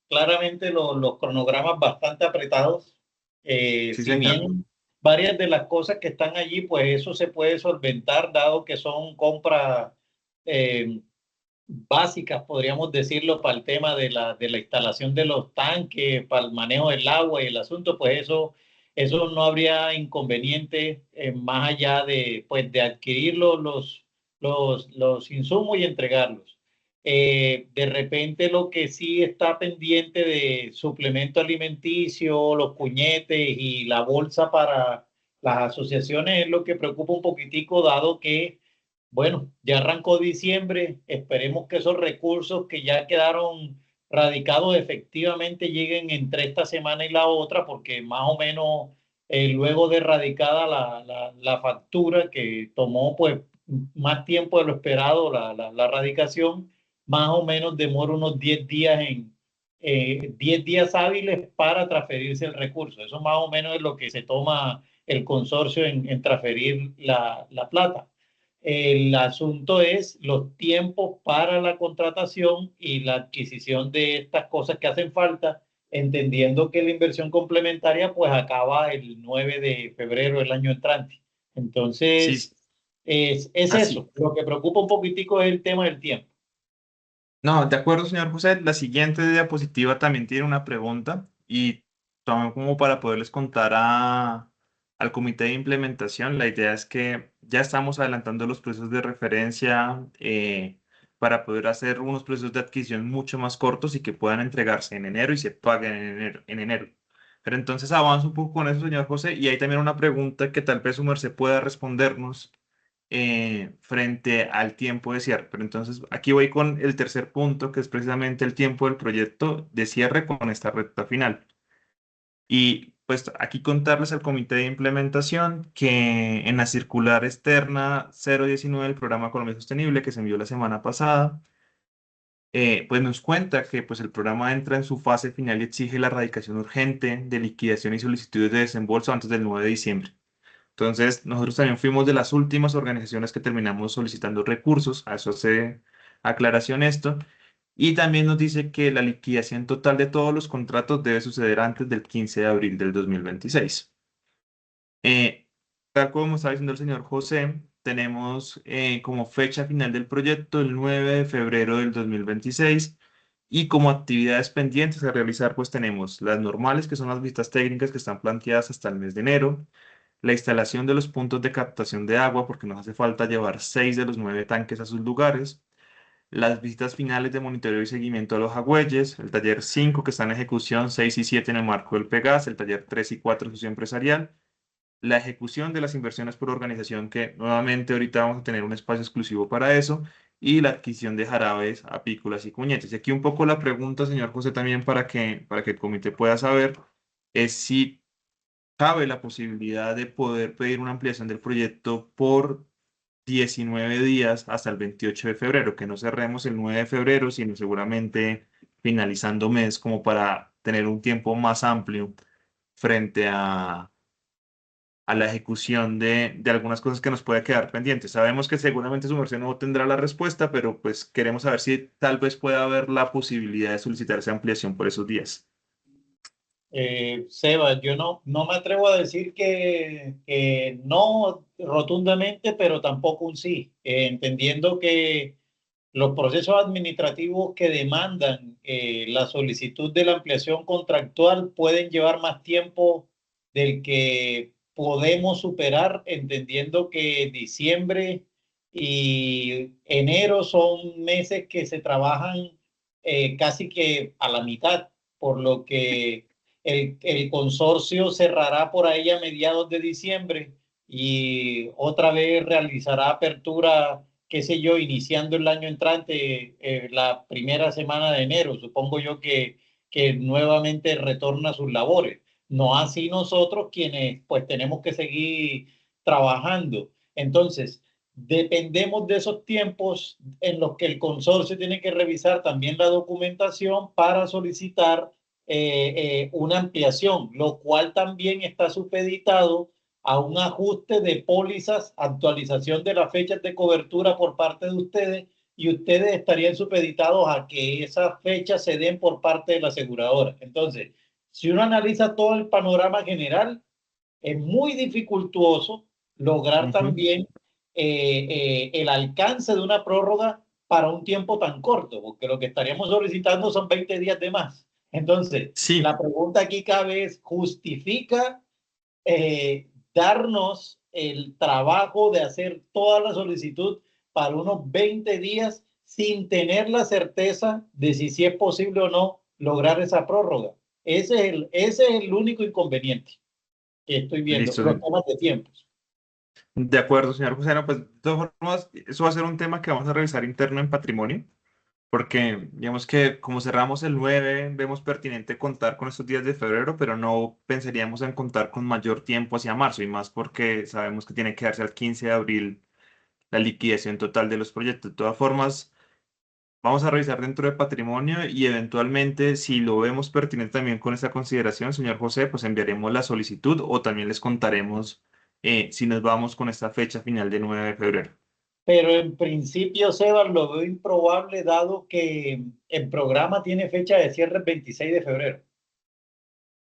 claramente los cronogramas bastante apretados. Sí, Si señor. bien varias de las cosas que están allí, pues eso se puede solventar, dado que son compras básicas, podríamos decirlo, para el tema de la instalación de los tanques, para el manejo del agua y el asunto, pues eso no habría inconveniente más allá de, pues, de adquirir los insumos y entregarlos. De repente lo que sí está pendiente de suplemento alimenticio, los cuñetes y la bolsa para las asociaciones es lo que preocupa un poquitico, dado que bueno, ya arrancó diciembre, esperemos que esos recursos que ya quedaron radicados efectivamente lleguen entre esta semana y la otra, porque más o menos luego de radicada la factura que tomó pues más tiempo de lo esperado la radicación, más o menos demora unos 10 días 10 días hábiles para transferirse el recurso. Eso más o menos es lo que se toma el consorcio en transferir la plata. El asunto es los tiempos para la contratación y la adquisición de estas cosas que hacen falta entendiendo que la inversión complementaria pues acaba el 9 de febrero del año entrante. Entonces, Sí, es así. eso. Lo que preocupa un poquitico es el tema del tiempo. No, de acuerdo, señor José. La siguiente diapositiva también tiene una pregunta y también como para poderles contar al comité de implementación, la idea es que ya estamos adelantando los procesos de referencia para poder hacer unos procesos de adquisición mucho más cortos y que puedan entregarse en enero y se paguen en enero. Pero entonces avanzo un poco con eso, señor José, y hay también una pregunta que tal vez su merced pueda respondernos frente al tiempo de cierre. Pero entonces aquí voy con el tercer punto, que es precisamente el tiempo del proyecto de cierre con esta recta final. Y pues aquí contarles al comité de implementación que en la circular externa 019 del programa Colombia Sostenible que se envió la semana pasada, pues nos cuenta que pues el programa entra en su fase final y exige la erradicación urgente de liquidación y solicitudes de desembolso antes del 9 de diciembre. Entonces, nosotros también fuimos de las últimas organizaciones que terminamos solicitando recursos, a eso hace aclaración esto, y también nos dice que la liquidación total de todos los contratos debe suceder antes del 15 de abril del 2026. Eh, Tal como estaba diciendo el señor José, tenemos como fecha final del proyecto el 9 de febrero del 2026 y como actividades pendientes a realizar, pues tenemos las normales, que son las visitas técnicas que están planteadas hasta el mes de enero, la instalación de los puntos de captación de agua, porque nos hace falta llevar 6 de los 9 tanques a sus lugares, las visitas finales de monitoreo y seguimiento a los agüeyes, el taller 5 que está en ejecución, 6 y 7 en el marco del Pegas, el taller 3 y 4 socio empresarial, la ejecución de las inversiones por organización, que nuevamente ahorita vamos a tener un espacio exclusivo para eso, y la adquisición de jarabes, apícolas y cuñetes. Y aquí un poco la pregunta, señor José, también para que el comité pueda saber, es si cabe la posibilidad de poder pedir una ampliación del proyecto por 19 días hasta el 28 de febrero, que no cerremos el 9 de febrero, sino seguramente finalizando mes, como para tener un tiempo más amplio frente a la ejecución de algunas cosas que nos puede quedar pendientes. Sabemos que seguramente su merced no tendrá la respuesta, pero pues queremos saber si tal vez pueda haber la posibilidad de solicitar esa ampliación por esos días. Seba, yo no me atrevo a decir que no rotundamente, pero tampoco un sí, entendiendo que los procesos administrativos que demandan la solicitud de la ampliación contractual pueden llevar más tiempo del que podemos superar, entendiendo que diciembre y enero son meses que se trabajan casi que a la mitad, por lo que el consorcio cerrará por ahí a mediados de diciembre y otra vez realizará apertura, qué sé yo, iniciando el año entrante, la primera semana de enero. Supongo yo que nuevamente retorna a sus labores. No así nosotros quienes pues tenemos que seguir trabajando. Entonces, dependemos de esos tiempos en los que el consorcio tiene que revisar también la documentación para solicitar una ampliación, lo cual también está supeditado a un ajuste de pólizas, actualización de las fechas de cobertura por parte de ustedes, y ustedes estarían supeditados a que esas fechas se den por parte de la aseguradora. Entonces, si uno analiza todo el panorama general, es muy dificultuoso lograr también el alcance de una prórroga para un tiempo tan corto, porque lo que estaríamos solicitando son 20 días de más. Entonces, Sí, la pregunta aquí cabe es, ¿justifica darnos el trabajo de hacer toda la solicitud para unos 20 días sin tener la certeza de si es posible o no lograr esa prórroga? Ese es el único inconveniente que estoy viendo, listo. los temas de tiempos. De acuerdo, señor José. No, pues de todas formas, eso va a ser un tema que vamos a revisar interno en patrimonio, porque digamos que como cerramos el 9 vemos pertinente contar con estos días de febrero, pero no pensaríamos en contar con mayor tiempo hacia marzo, y más porque sabemos que tiene que darse al 15 de abril la liquidación total de los proyectos. De todas formas, vamos a revisar dentro de patrimonio y eventualmente, si lo vemos pertinente también con esta consideración, señor José, pues enviaremos la solicitud o también les contaremos si nos vamos con esta fecha final de 9 de febrero. Pero en principio, Sebas, lo veo improbable dado que el programa tiene fecha de cierre el 26 de febrero.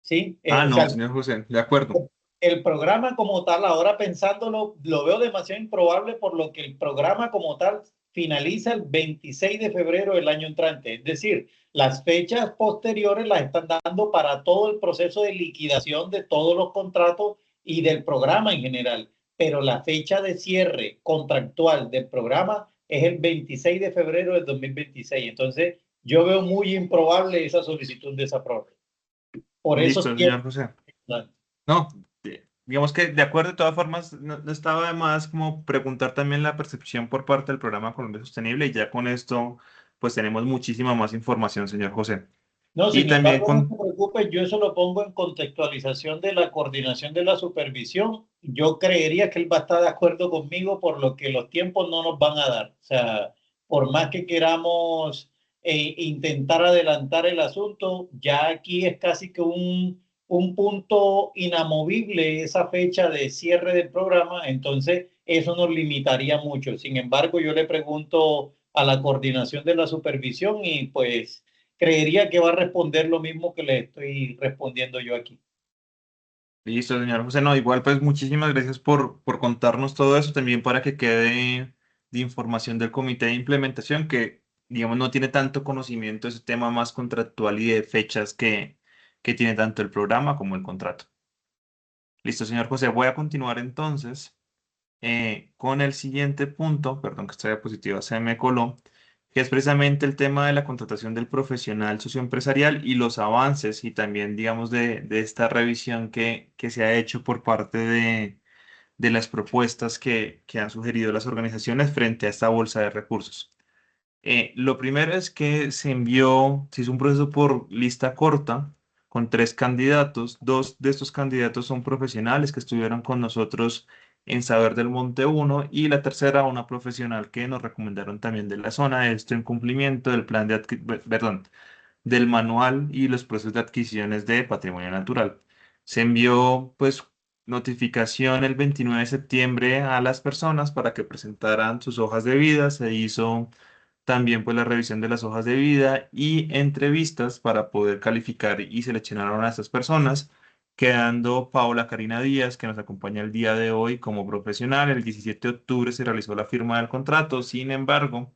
¿sí? Ah, O no, sea, señor José, de acuerdo. el programa como tal, ahora pensándolo, lo veo demasiado improbable por lo que el programa como tal finaliza el 26 de febrero del año entrante. Es decir, las fechas posteriores las están dando para todo el proceso de liquidación de todos los contratos y del programa en general. Pero la fecha de cierre contractual del programa es el 26 de febrero del 2026. Entonces, yo veo muy improbable esa solicitud de esa prórroga. Por eso Listo, quiero... señor José. No, digamos que de acuerdo, de todas formas, no estaba de más como preguntar también la percepción por parte del programa Colombia Sostenible y ya con esto pues tenemos muchísima más información, señor José. No, Y sin también embargo, no con, te preocupes, yo eso lo pongo en contextualización de la coordinación de la supervisión. Yo creería que él va a estar de acuerdo conmigo por lo que los tiempos no nos van a dar. O sea, por más que queramos intentar adelantar el asunto, ya aquí es casi que un punto inamovible esa fecha de cierre del programa, entonces eso nos limitaría mucho. Sin embargo, yo le pregunto a la coordinación de la supervisión y pues creería que va a responder lo mismo que le estoy respondiendo yo aquí. listo, señor José, no, igual pues muchísimas gracias por contarnos todo eso, también para que quede de información del comité de implementación que, digamos, no tiene tanto conocimiento de ese tema más contractual y de fechas que tiene tanto el programa como el contrato. Listo, señor José, voy a continuar entonces con el siguiente punto, perdón que esta diapositiva se me coló, que es precisamente el tema de la contratación del profesional socioempresarial y los avances y también, digamos, de esta revisión que se ha hecho por parte de las propuestas que han sugerido las organizaciones frente a esta bolsa de recursos. Lo primero es que se hizo un proceso por lista corta con 3 candidatos. 2 de estos candidatos son profesionales que estuvieron con nosotros en Saber del Monte 1 y la tercera una profesional que nos recomendaron también de la zona. Esto en cumplimiento del plan de perdón, del manual y los procesos de adquisiciones de patrimonio natural. Se envió pues notificación el 29 de septiembre a las personas para que presentaran sus hojas de vida. Se hizo también pues la revisión de las hojas de vida y entrevistas para poder calificar y seleccionaron a estas personas, quedando Paola Karina Díaz, que nos acompaña el día de hoy como profesional. El 17 de octubre se realizó la firma del contrato, sin embargo,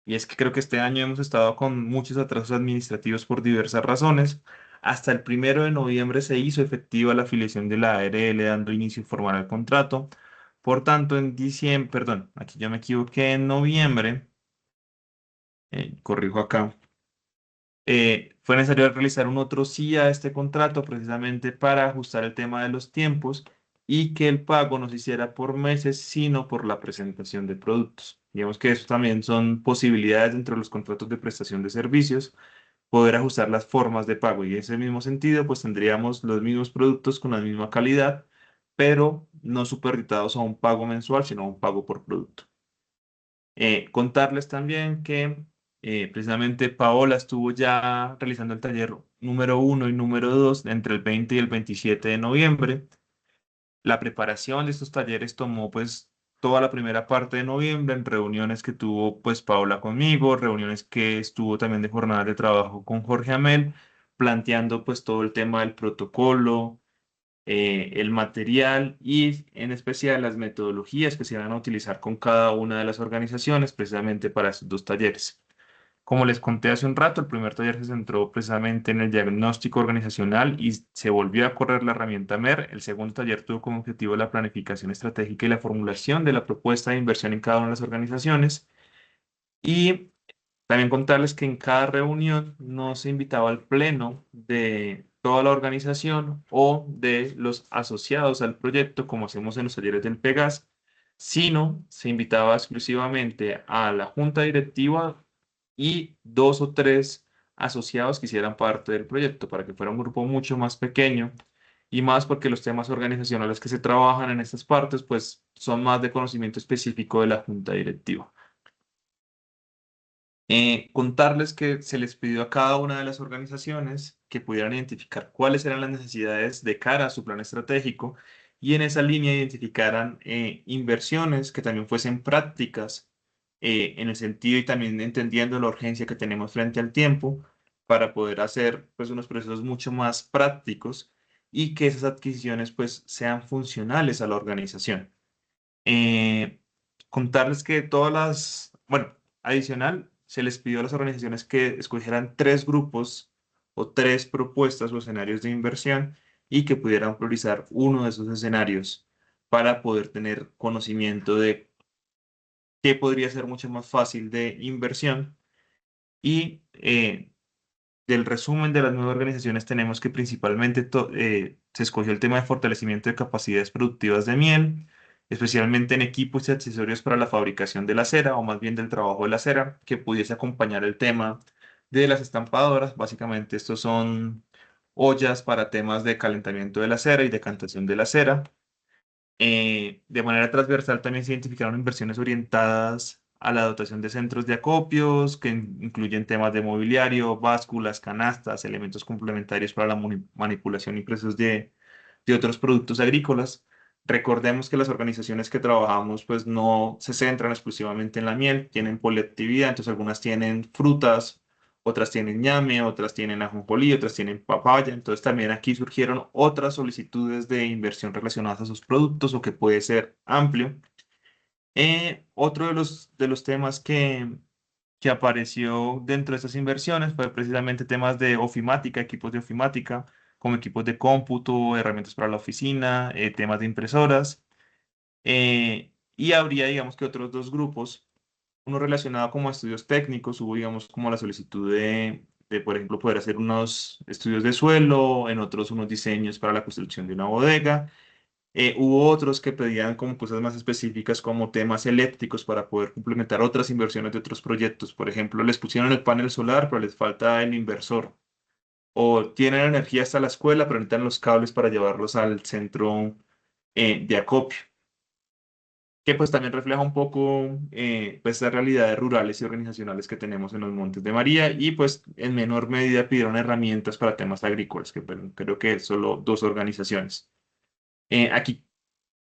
y es que creo que este año hemos estado con muchos atrasos administrativos por diversas razones. Hasta el 1 de noviembre se hizo efectiva la afiliación de la ARL, dando inicio formal al contrato. Por tanto, en diciembre, perdón, aquí ya me equivoqué, en noviembre, corrijo acá, fue necesario realizar un otro sí a este contrato precisamente para ajustar el tema de los tiempos y que el pago no se hiciera por meses, sino por la presentación de productos. Digamos que eso también son posibilidades dentro de los contratos de prestación de servicios, poder ajustar las formas de pago y en ese mismo sentido, pues tendríamos los mismos productos con la misma calidad, pero no supeditados a un pago mensual, sino a un pago por producto. Contarles también que precisamente Paola estuvo ya realizando el taller número 1 y número 2 entre el 20 y el 27 de noviembre. La preparación de estos talleres tomó pues toda la primera parte de noviembre en reuniones que tuvo pues Paola conmigo, reuniones que estuvo también de jornada de trabajo con Jorge Amel, planteando pues todo el tema del protocolo, el material y en especial las metodologías que se van a utilizar con cada una de las organizaciones precisamente para estos 2 talleres. Como les conté hace un rato, el primer taller se centró precisamente en el diagnóstico organizacional y se volvió a correr la herramienta MER. El segundo taller tuvo como objetivo la planificación estratégica y la formulación de la propuesta de inversión en cada una de las organizaciones. Y también contarles que en cada reunión no se invitaba al pleno de toda la organización o de los asociados al proyecto, como hacemos en los talleres del Pegas, sino se invitaba exclusivamente a la junta directiva y 2 o 3 asociados que hicieran parte del proyecto para que fuera un grupo mucho más pequeño y más porque los temas organizacionales que se trabajan en estas partes pues son más de conocimiento específico de la junta directiva. Contarles que se les pidió a cada una de las organizaciones que pudieran identificar cuáles eran las necesidades de cara a su plan estratégico y en esa línea identificaran inversiones que también fuesen prácticas en el sentido y también entendiendo la urgencia que tenemos frente al tiempo para poder hacer pues unos procesos mucho más prácticos y que esas adquisiciones pues sean funcionales a la organización. Eh, Contarles que bueno, adicional, se les pidió a las organizaciones que escogieran 3 grupos o 3 propuestas o escenarios de inversión y que pudieran priorizar uno de esos escenarios para poder tener conocimiento de qué podría ser mucho más fácil de inversión. Y del resumen de las 9 organizaciones tenemos que principalmente se escogió el tema de fortalecimiento de capacidades productivas de miel, especialmente en equipos y accesorios para la fabricación de la cera, o más bien del trabajo de la cera, que pudiese acompañar el tema de las estampadoras. Básicamente estos son ollas para temas de calentamiento de la cera y decantación de la cera. De manera transversal también se identificaron inversiones orientadas a la dotación de centros de acopios, que incluyen temas de mobiliario, básculas, canastas, elementos complementarios para la manipulación y precios de otros productos agrícolas. Recordemos que las organizaciones que trabajamos pues no se centran exclusivamente en la miel, tienen poliactividad, entonces algunas tienen frutas, otras tienen ñame, otras tienen ajonjolí, otras tienen papaya. Entonces también aquí surgieron otras solicitudes de inversión relacionadas a sus productos o que puede ser amplio. Otro de los temas que apareció dentro de estas inversiones fue precisamente temas de ofimática, equipos de ofimática, como equipos de cómputo, herramientas para la oficina, temas de impresoras. Y habría, digamos que otros 2 grupos, uno relacionado como a estudios técnicos, hubo, digamos, como la solicitud por ejemplo, poder hacer unos estudios de suelo, en otros unos diseños para la construcción de una bodega. Hubo otros que pedían como cosas más específicas como temas eléctricos para poder complementar otras inversiones de otros proyectos. Por ejemplo, les pusieron el panel solar, pero les falta el inversor. O tienen energía hasta la escuela, pero necesitan los cables para llevarlos al centro de acopio, que pues también refleja un poco pues las realidades rurales y organizacionales que tenemos en los Montes de María, y pues en menor medida pidieron herramientas para temas agrícolas, que bueno, creo que solo 2 organizaciones. Aquí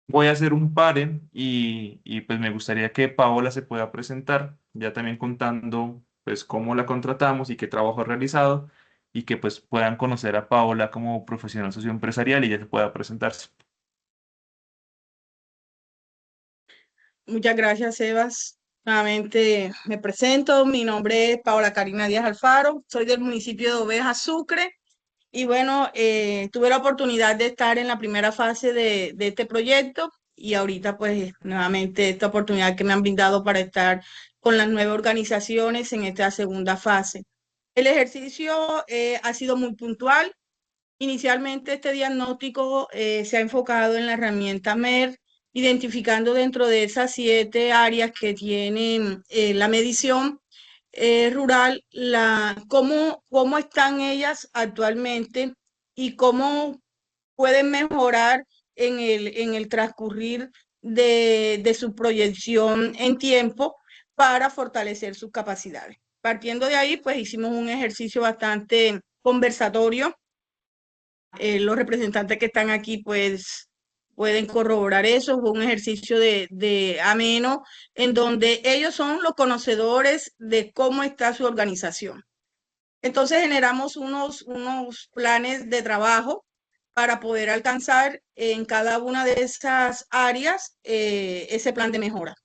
voy a hacer un pare y pues me gustaría que Paola se pueda presentar, ya también contando pues cómo la contratamos y qué trabajo ha realizado, y que pues puedan conocer a Paola como profesional socioempresarial y ya se pueda presentarse. Muchas gracias, Sebas. Nuevamente me presento. Mi nombre es Paola Karina Díaz Alfaro. Soy del municipio de Oveja, Sucre. Y bueno, tuve la oportunidad de estar en la primera fase de este proyecto y ahorita pues nuevamente esta oportunidad que me han brindado para estar con las 9 organizaciones en esta segunda fase. El ejercicio ha sido muy puntual. Inicialmente este diagnóstico se ha enfocado en la herramienta MER, identificando dentro de esas 7 áreas que tienen la medición rural, cómo están ellas actualmente y cómo pueden mejorar en el transcurrir de su proyección en tiempo para fortalecer sus capacidades. Partiendo de ahí, pues hicimos un ejercicio bastante conversatorio. Los representantes que están aquí, pues pueden corroborar eso. Fue un ejercicio de ameno, en donde ellos son los conocedores de cómo está su organización. Entonces generamos unos planes de trabajo para poder alcanzar en cada una de esas áreas ese plan de mejora.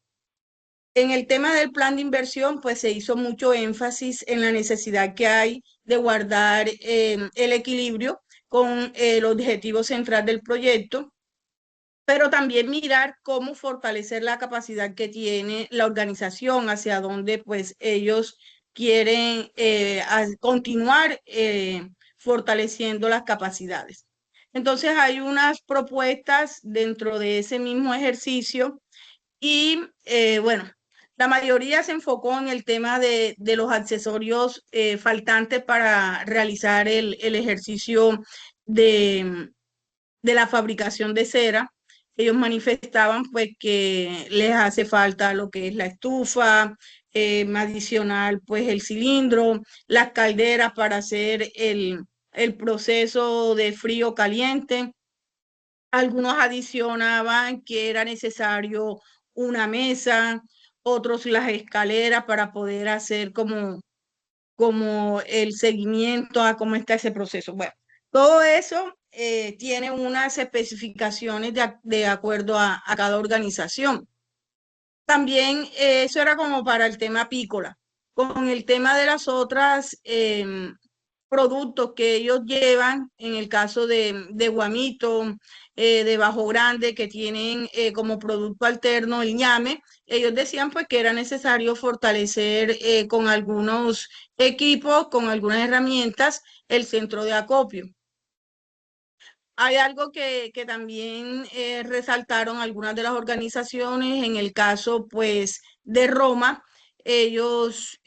En el tema del plan de inversión, pues se hizo mucho énfasis en la necesidad que hay de guardar el equilibrio con el objetivo central del proyecto, pero también mirar cómo fortalecer la capacidad que tiene la organización, hacia dónde pues ellos quieren continuar fortaleciendo las capacidades. Entonces hay unas propuestas dentro de ese mismo ejercicio y bueno, la mayoría se enfocó en el tema de los accesorios faltantes para realizar el ejercicio de la fabricación de cera. Ellos manifestaban pues que les hace falta lo que es la estufa, adicional pues el cilindro, las calderas para hacer el proceso de frío caliente. Algunos adicionaban que era necesario una mesa, otros las escaleras para poder hacer como como el seguimiento a cómo está ese proceso. Bueno, todo eso tiene unas especificaciones de acuerdo a cada organización. También eso era como para el tema apícola. Con el tema de las otras productos que ellos llevan, en el caso de Guamito, de Bajo Grande, que tienen como producto alterno el ñame, ellos decían pues que era necesario fortalecer con algunos equipos, con algunas herramientas, el centro de acopio. Hay algo que también resaltaron algunas de las organizaciones, en el caso pues de Roma, ellos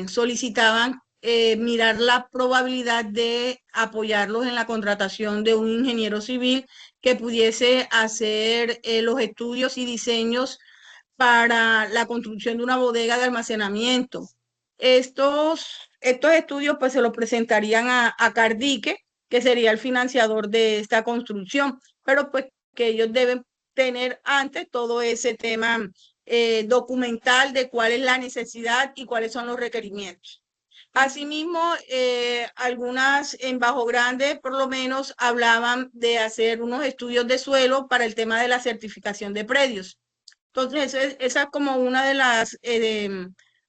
solicitaban mirar la probabilidad de apoyarlos en la contratación de un ingeniero civil que pudiese hacer los estudios y diseños para la construcción de una bodega de almacenamiento. Estos estudios pues se los presentarían a Cardique, que sería el financiador de esta construcción, pero pues que ellos deben tener antes todo ese tema documental de cuál es la necesidad y cuáles son los requerimientos. Asimismo, algunas en Bajo Grande, por lo menos, hablaban de hacer unos estudios de suelo para el tema de la certificación de predios. Entonces, esa es como una de las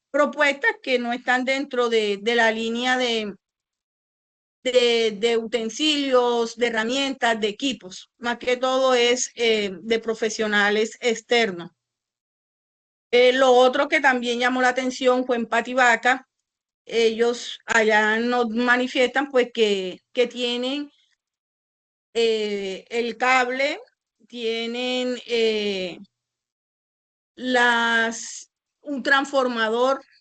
propuestas que no están dentro de la línea de utensilios, de herramientas, de equipos. Más que todo es de profesionales externos. Lo otro que también llamó la atención fue en Pativaca. Ellos allá nos manifiestan pues que tienen el cable, tienen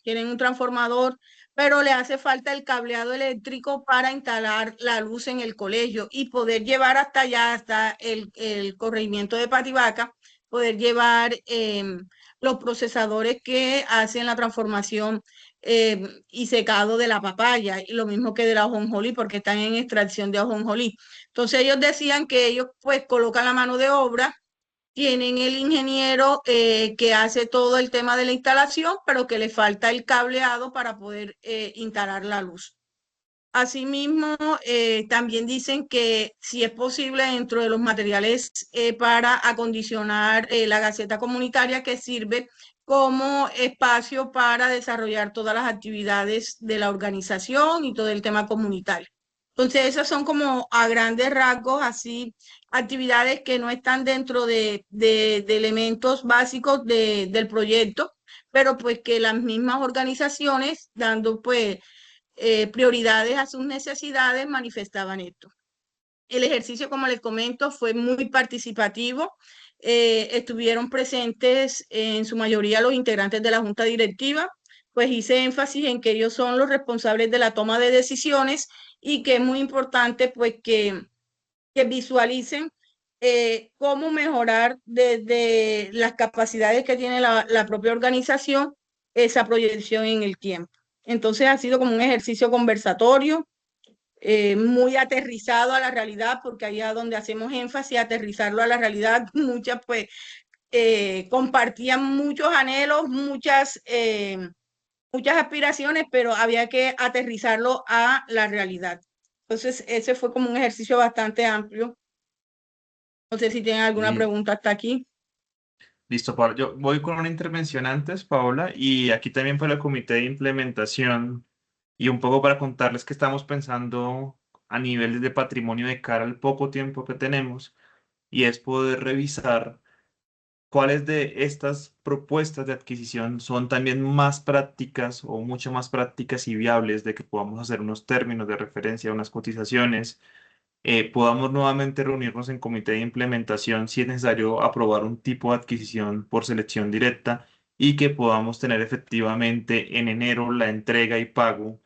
tienen un transformador, pero le hace falta el cableado eléctrico para instalar la luz en el colegio y poder llevar hasta allá, hasta el corregimiento de Pativaca, poder llevar los procesadores que hacen la transformación y secado de la papaya, y lo mismo que de la ajonjolí, porque están en extracción de ajonjolí. Entonces ellos decían que ellos pues colocan la mano de obra, tienen el ingeniero que hace todo el tema de la instalación, pero que le falta el cableado para poder instalar la luz. Asimismo, también dicen que si es posible, dentro de los materiales para acondicionar la Gaceta Comunitaria, que sirve como espacio para desarrollar todas las actividades de la organización y todo el tema comunitario. Entonces, esas son como a grandes rasgos, así, actividades que no están dentro de elementos básicos del proyecto, pero pues que las mismas organizaciones, dando pues prioridades a sus necesidades, manifestaban esto. El ejercicio, como les comento, fue muy participativo. Estuvieron presentes en su mayoría los integrantes de la junta directiva, pues hice énfasis en que ellos son los responsables de la toma de decisiones y que es muy importante pues que visualicen cómo mejorar desde las capacidades que tiene la propia organización esa proyección en el tiempo. Entonces ha sido como un ejercicio conversatorio, muy aterrizado a la realidad, porque allá donde hacemos énfasis, aterrizarlo a la realidad, muchas pues compartían muchos anhelos, muchas aspiraciones, pero había que aterrizarlo a la realidad. Entonces ese fue como un ejercicio bastante amplio. No sé si tienen alguna pregunta hasta aquí. Listo, Paola. Yo voy con una intervención antes, Paola, y aquí también para el comité de implementación y un poco para contarles que estamos pensando a niveles de patrimonio de cara al poco tiempo que tenemos, y es poder revisar cuáles de estas propuestas de adquisición son también más prácticas o mucho más prácticas y viables de que podamos hacer unos términos de referencia, unas cotizaciones, podamos nuevamente reunirnos en comité de implementación si es necesario aprobar un tipo de adquisición por selección directa y que podamos tener efectivamente en enero la entrega y pago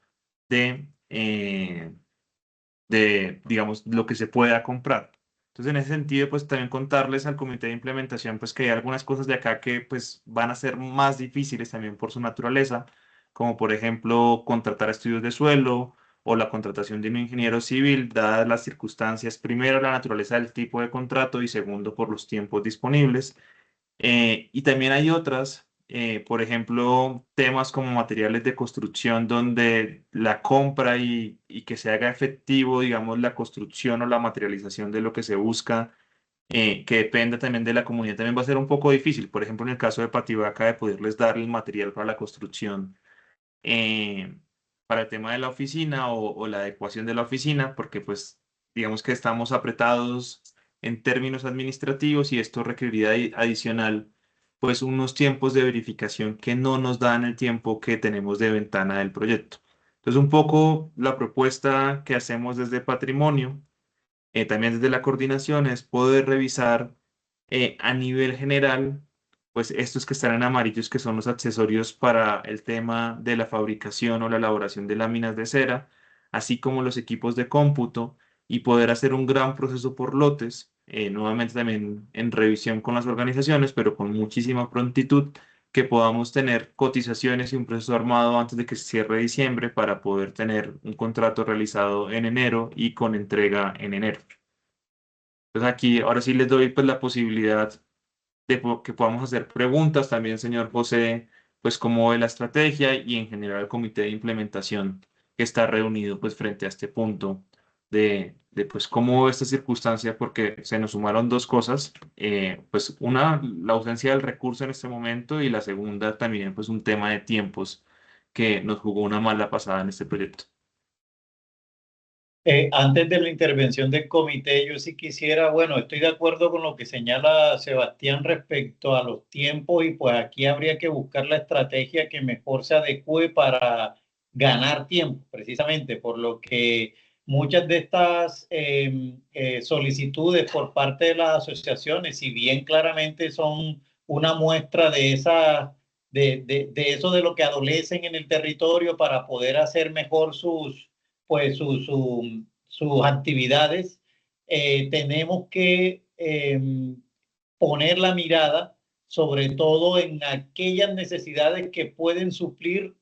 digamos, lo que se pueda comprar. Entonces, en ese sentido, pues también contarles al comité de implementación, pues que hay algunas cosas de acá que pues van a ser más difíciles también por su naturaleza, como por ejemplo contratar estudios de suelo o la contratación de un ingeniero civil, dadas las circunstancias, primero la naturaleza del tipo de contrato y segundo por los tiempos disponibles. Y también hay otras por ejemplo, temas como materiales de construcción donde la compra y que se haga efectivo, digamos, la construcción o la materialización de lo que se busca, que dependa también de la comunidad, también va a ser un poco difícil. Por ejemplo, en el caso de Pativaca, de poderles dar el material para la construcción, eh, para el tema de la oficina o la adecuación de la oficina, porque pues digamos que estamos apretados en términos administrativos y esto requeriría adicional pues unos tiempos de verificación que no nos dan el tiempo que tenemos de ventana del proyecto. Entonces, un poco la propuesta que hacemos desde Patrimonio, también desde la coordinación, es poder revisar a nivel general, pues estos que están en amarillos, que son los accesorios para el tema de la fabricación o la elaboración de láminas de cera, así como los equipos de cómputo, y poder hacer un gran proceso por lotes, nuevamente también en revisión con las organizaciones, pero con muchísima prontitud, que podamos tener cotizaciones y un proceso armado antes de que se cierre diciembre para poder tener un contrato realizado en enero y con entrega en enero. Entonces aquí ahora sí les doy pues la posibilidad de que podamos hacer preguntas también, señor José, pues cómo ve la estrategia y en general el comité de implementación que está reunido pues frente a este punto de pues cómo ve esta circunstancia, porque se nos sumaron dos cosas, pues una, la ausencia del recurso en este momento y la segunda también pues un tema de tiempos que nos jugó una mala pasada en este proyecto. Antes de la intervención del comité, yo sí quisiera, bueno, estoy de acuerdo con lo que señala Sebastián respecto a los tiempos y pues aquí habría que buscar la estrategia que mejor se adecue para ganar tiempo, precisamente, por lo que muchas de estas solicitudes por parte de las asociaciones, si bien claramente son una muestra de de eso de lo que adolecen en el territorio para poder hacer mejor pues sus actividades, tenemos que poner la mirada sobre todo en aquellas necesidades que pueden suplir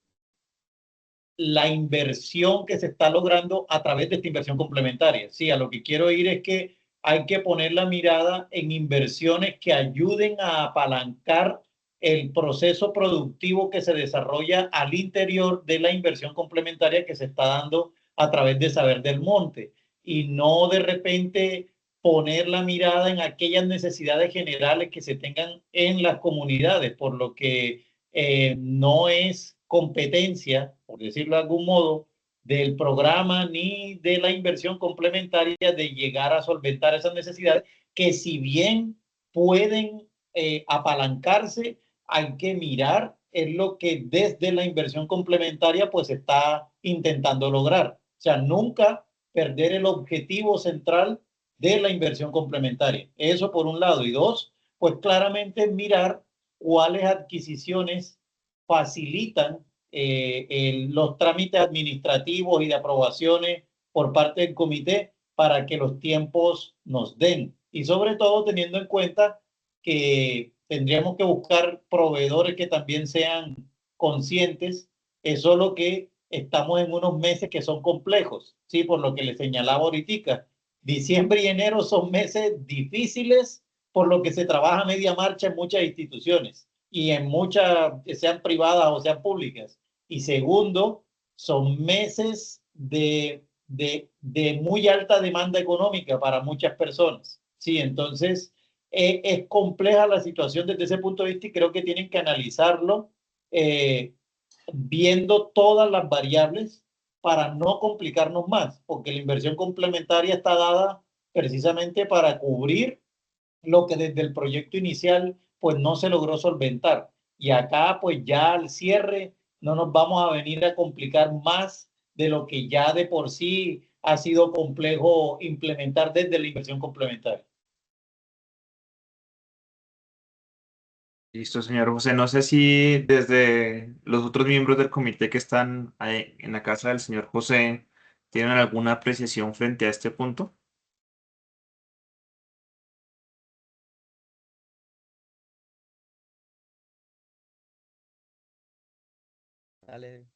la inversión que se está logrando a través de esta inversión complementaria. Sí, a lo que quiero ir es que hay que poner la mirada en inversiones que ayuden a apalancar el proceso productivo que se desarrolla al interior de la inversión complementaria que se está dando a través de Saber del Monte y no de repente poner la mirada en aquellas necesidades generales que se tengan en las comunidades, por lo que no es competencia, por decirlo de algún modo, del programa ni de la inversión complementaria de llegar a solventar esas necesidades que si bien pueden apalancarse, hay que mirar en lo que desde la inversión complementaria pues está intentando lograr. O sea, nunca perder el objetivo central de la inversión complementaria. Eso por un lado. Y dos, pues claramente mirar cuáles adquisiciones facilitan los trámites administrativos y de aprobaciones por parte del comité para que los tiempos nos den. Y sobre todo teniendo en cuenta que tendríamos que buscar proveedores que también sean conscientes. Es solo que estamos en unos meses que son complejos, ¿sí? Por lo que le señalaba ahorita. Diciembre y enero son meses difíciles, por lo que se trabaja media marcha en muchas instituciones y en muchas, sean privadas o sean públicas. Y segundo, son meses de muy alta demanda económica para muchas personas. Sí, entonces es compleja la situación desde ese punto de vista y creo que tienen que analizarlo viendo todas las variables para no complicarnos más, porque la inversión complementaria está dada precisamente para cubrir lo que desde el proyecto inicial pues no se logró solventar. Y acá pues ya al cierre no nos vamos a venir a complicar más de lo que ya de por sí ha sido complejo implementar desde la inversión complementaria. Listo, señor José. No sé si desde los otros miembros del comité que están ahí en la casa del señor José tienen alguna apreciación frente a este punto. Dale.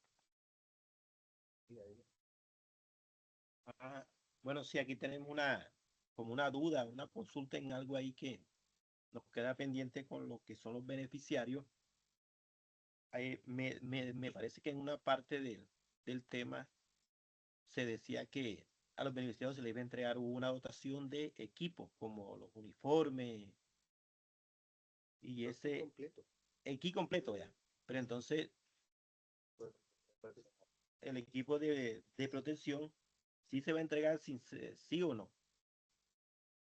Bueno, sí, aquí tenemos como una duda, una consulta en algo ahí que nos queda pendiente con lo que son los beneficiarios. me parece que en una parte del tema se decía que a los beneficiarios se les iba a entregar una dotación de equipos como los uniformes y ese equipo completo ya. Pero entonces el equipo de protección sí se va a entregar sí o no.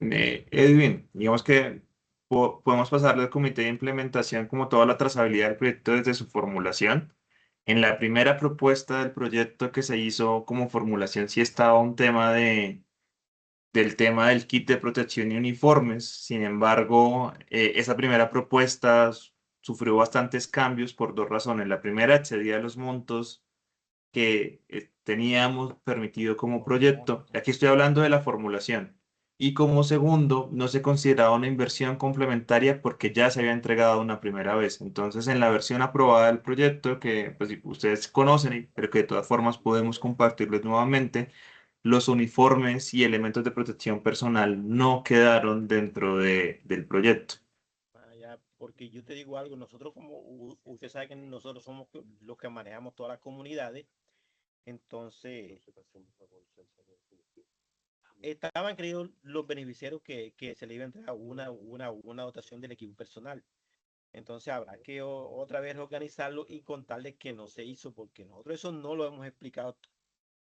Edwin, digamos que podemos pasarle al comité de implementación como toda la trazabilidad del proyecto desde su formulación. En la primera propuesta del proyecto que se hizo como formulación sí estaba un tema del tema del kit de protección y uniformes. Sin embargo, esa primera propuesta sufrió bastantes cambios por dos razones. La primera excedía los montos que teníamos permitido como proyecto. Aquí estoy hablando de la formulación. Y como segundo, no se consideraba una inversión complementaria porque ya se había entregado una primera vez. Entonces, en la versión aprobada del proyecto, que pues, ustedes conocen, pero que de todas formas podemos compartirles nuevamente, los uniformes y elementos de protección personal no quedaron dentro del proyecto. Porque yo te digo algo, nosotros como usted sabe que nosotros somos los que manejamos todas las comunidades, entonces estaban creídos los beneficiarios que se le iba a entregar una dotación del equipo personal. Entonces habrá que otra vez organizarlo y contarles que no se hizo, porque nosotros eso no lo hemos explicado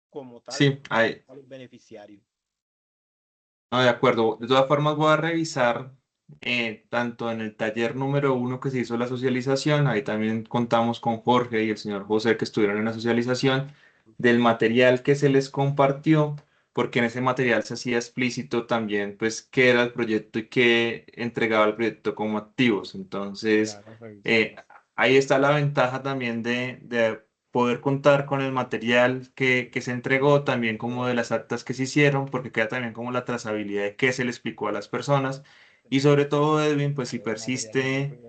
como tal Sí, a los beneficiarios. no, de acuerdo. De todas formas, voy a revisar tanto en el taller número 1 que se hizo la socialización, ahí también contamos con Jorge y el señor José que estuvieron en la socialización, del material que se les compartió, porque en ese material se hacía explícito también, pues, qué era el proyecto y qué entregaba el proyecto como activos. Entonces, ahí está la ventaja también de poder contar con el material que se entregó, también como de las actas que se hicieron, porque queda también como la trazabilidad de qué se le explicó a las personas. Y sobre todo, Edwin, pues si persiste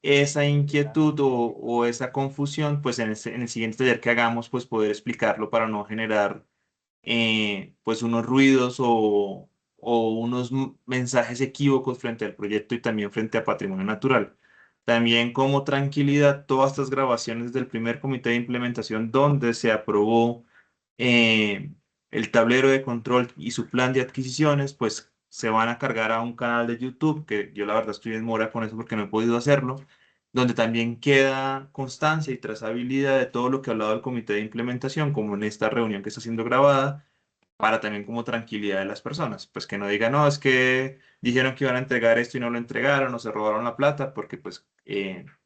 esa inquietud o esa confusión, pues en el siguiente taller que hagamos, pues poder explicarlo para no generar pues unos ruidos o unos mensajes equívocos frente al proyecto y también frente a Patrimonio Natural. También como tranquilidad, todas estas grabaciones del primer comité de implementación donde se aprobó el tablero de control y su plan de adquisiciones, pues se van a cargar a un canal de YouTube, que yo la verdad estoy en mora con eso porque no he podido hacerlo, donde también queda constancia y trazabilidad de todo lo que ha hablado el comité de implementación, como en esta reunión que está siendo grabada, para también como tranquilidad de las personas, pues que no digan, no, es que dijeron que iban a entregar esto y no lo entregaron o se robaron la plata, porque pues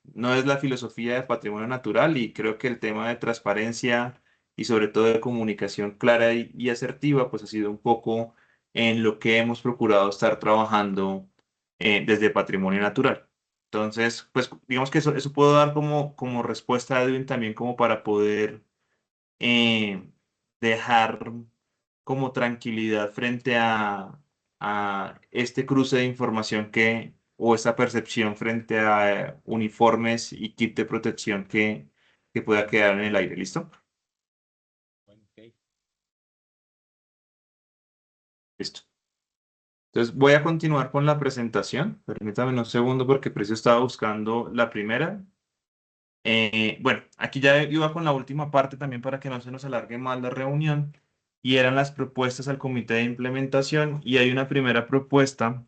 no es la filosofía de Patrimonio Natural y creo que el tema de transparencia y sobre todo de comunicación clara y asertiva, pues ha sido un poco en lo que hemos procurado estar trabajando desde Patrimonio Natural. Entonces, pues digamos que eso puedo dar como respuesta a Edwin también como para poder dejar como tranquilidad frente a este cruce de información o esa percepción frente a uniformes y kit de protección que pueda quedar en el aire. ¿Listo? Listo. Entonces voy a continuar con la presentación. Permítame un segundo porque Precio estaba buscando la primera. Bueno, aquí ya iba con la última parte también para que no se nos alargue más la reunión y eran las propuestas al comité de implementación y hay una primera propuesta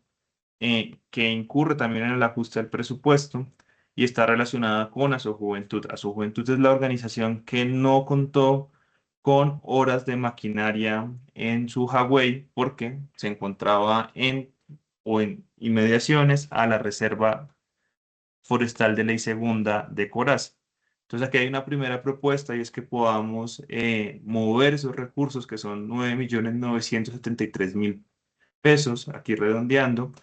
que incurre también en el ajuste del presupuesto y está relacionada con Asojuventud. Asojuventud es la organización que no contó con horas de maquinaria en su Hawái porque se encontraba en inmediaciones a la reserva forestal de ley segunda de Coraz. Entonces aquí hay una primera propuesta y es que podamos mover esos recursos que son 9.973.000 pesos, aquí redondeando,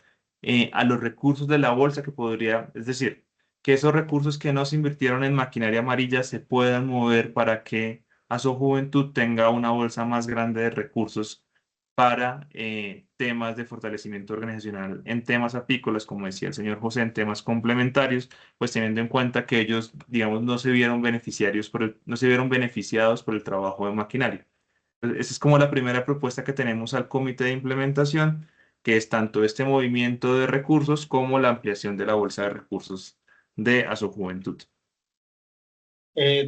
a los recursos de la bolsa que podría, es decir, que esos recursos que no se invirtieron en maquinaria amarilla se puedan mover para que Asojuventud tenga una bolsa más grande de recursos para temas de fortalecimiento organizacional en temas apícolas, como decía el señor José, en temas complementarios, pues teniendo en cuenta que ellos, digamos, no se vieron no se vieron beneficiados por el trabajo de maquinaria. Esa es como la primera propuesta que tenemos al comité de implementación, que es tanto este movimiento de recursos como la ampliación de la bolsa de recursos de Asojuventud.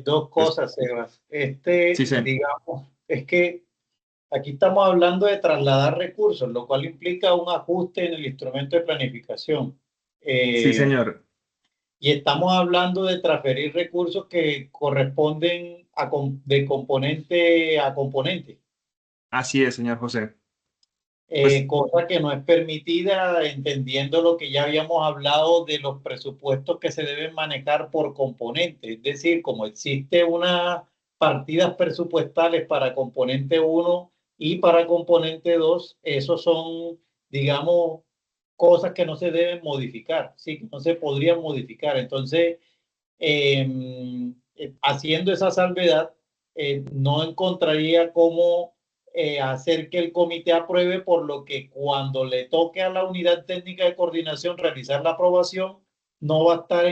Dos Pues, cosas, Sebas. sí, sí. Digamos, es que aquí estamos hablando de trasladar recursos, lo cual implica un ajuste en el instrumento de planificación. Sí, Eh, señor. y estamos hablando de transferir recursos que corresponden de componente a componente. Así es, señor José. Pues Cosa que no es permitida, entendiendo lo que ya habíamos hablado de los presupuestos que se deben manejar por componente. Es decir, como existe unas partidas presupuestales para componente 1 y para componente 2, esos son, digamos, cosas que no se deben modificar, sí, que no se podrían modificar. Entonces, haciendo esa salvedad, no encontraría cómo hacer que el comité apruebe, por lo que cuando le toque a la unidad técnica de coordinación realizar la aprobación, no va a estar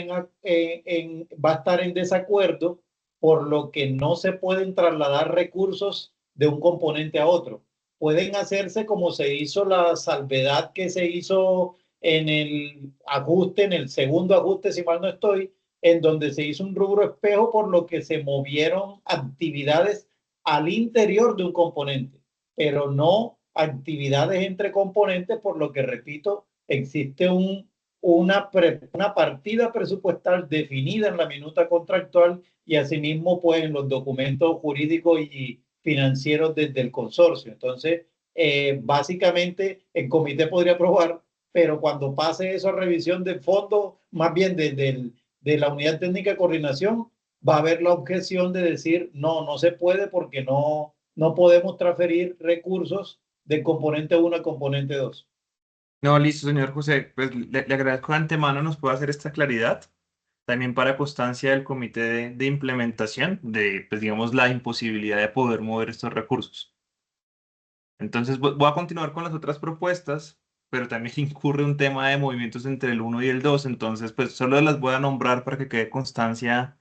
va a estar en desacuerdo, por lo que no se pueden trasladar recursos de un componente a otro. Pueden hacerse como se hizo la salvedad que se hizo en el ajuste, en el segundo ajuste, si mal no estoy, en donde se hizo un rubro espejo, por lo que se movieron actividades al interior de un componente, pero no actividades entre componentes, por lo que, repito, existe una partida presupuestal definida en la minuta contractual y asimismo pues en los documentos jurídicos y financieros desde el consorcio. Entonces, básicamente el comité podría aprobar, pero cuando pase eso a revisión del fondo, más bien de la unidad técnica de coordinación, va a haber la objeción de decir, no, no se puede porque no podemos transferir recursos del componente 1 al componente 2. no, listo, señor José. Pues le agradezco de antemano nos pueda hacer esta claridad. También para constancia del comité de implementación de, pues digamos, la imposibilidad de poder mover estos recursos. Entonces voy a continuar con las otras propuestas, pero también incurre un tema de movimientos entre el 1 y el 2. Entonces pues solo las voy a nombrar para que quede constancia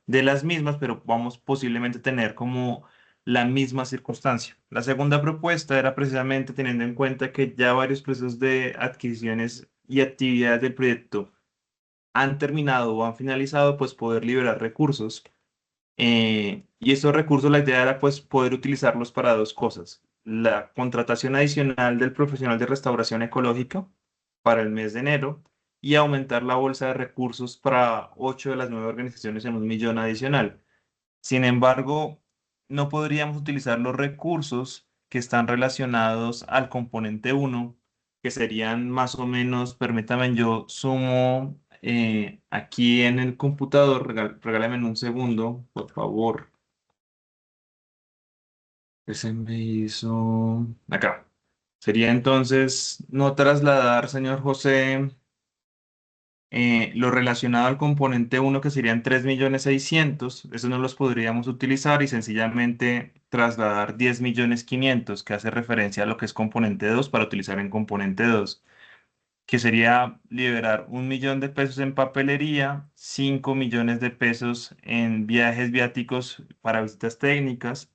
de las mismas, pero vamos posiblemente a tener como la misma circunstancia. La segunda propuesta era precisamente teniendo en cuenta que ya varios procesos de adquisiciones y actividades del proyecto han terminado o han finalizado, pues poder liberar recursos. Y estos recursos, la idea era pues poder utilizarlos para dos cosas. La contratación adicional del profesional de restauración ecológica para el mes de enero y aumentar la bolsa de recursos para 8 de las 9 organizaciones en 1 millón adicional. Sin embargo, no podríamos utilizar los recursos que están relacionados al componente 1, que serían más o menos, permítame, yo sumo aquí en el computador, regálame un segundo, por favor. Que se me hizo acá. Sería entonces no trasladar, señor José, lo relacionado al componente 1, que serían 3.600.000, esos no los podríamos utilizar y sencillamente trasladar 10.500.000, que hace referencia a lo que es componente 2 para utilizar en componente 2, que sería liberar 1.000.000 de pesos en papelería, 5.000.000 de pesos en viajes viáticos para visitas técnicas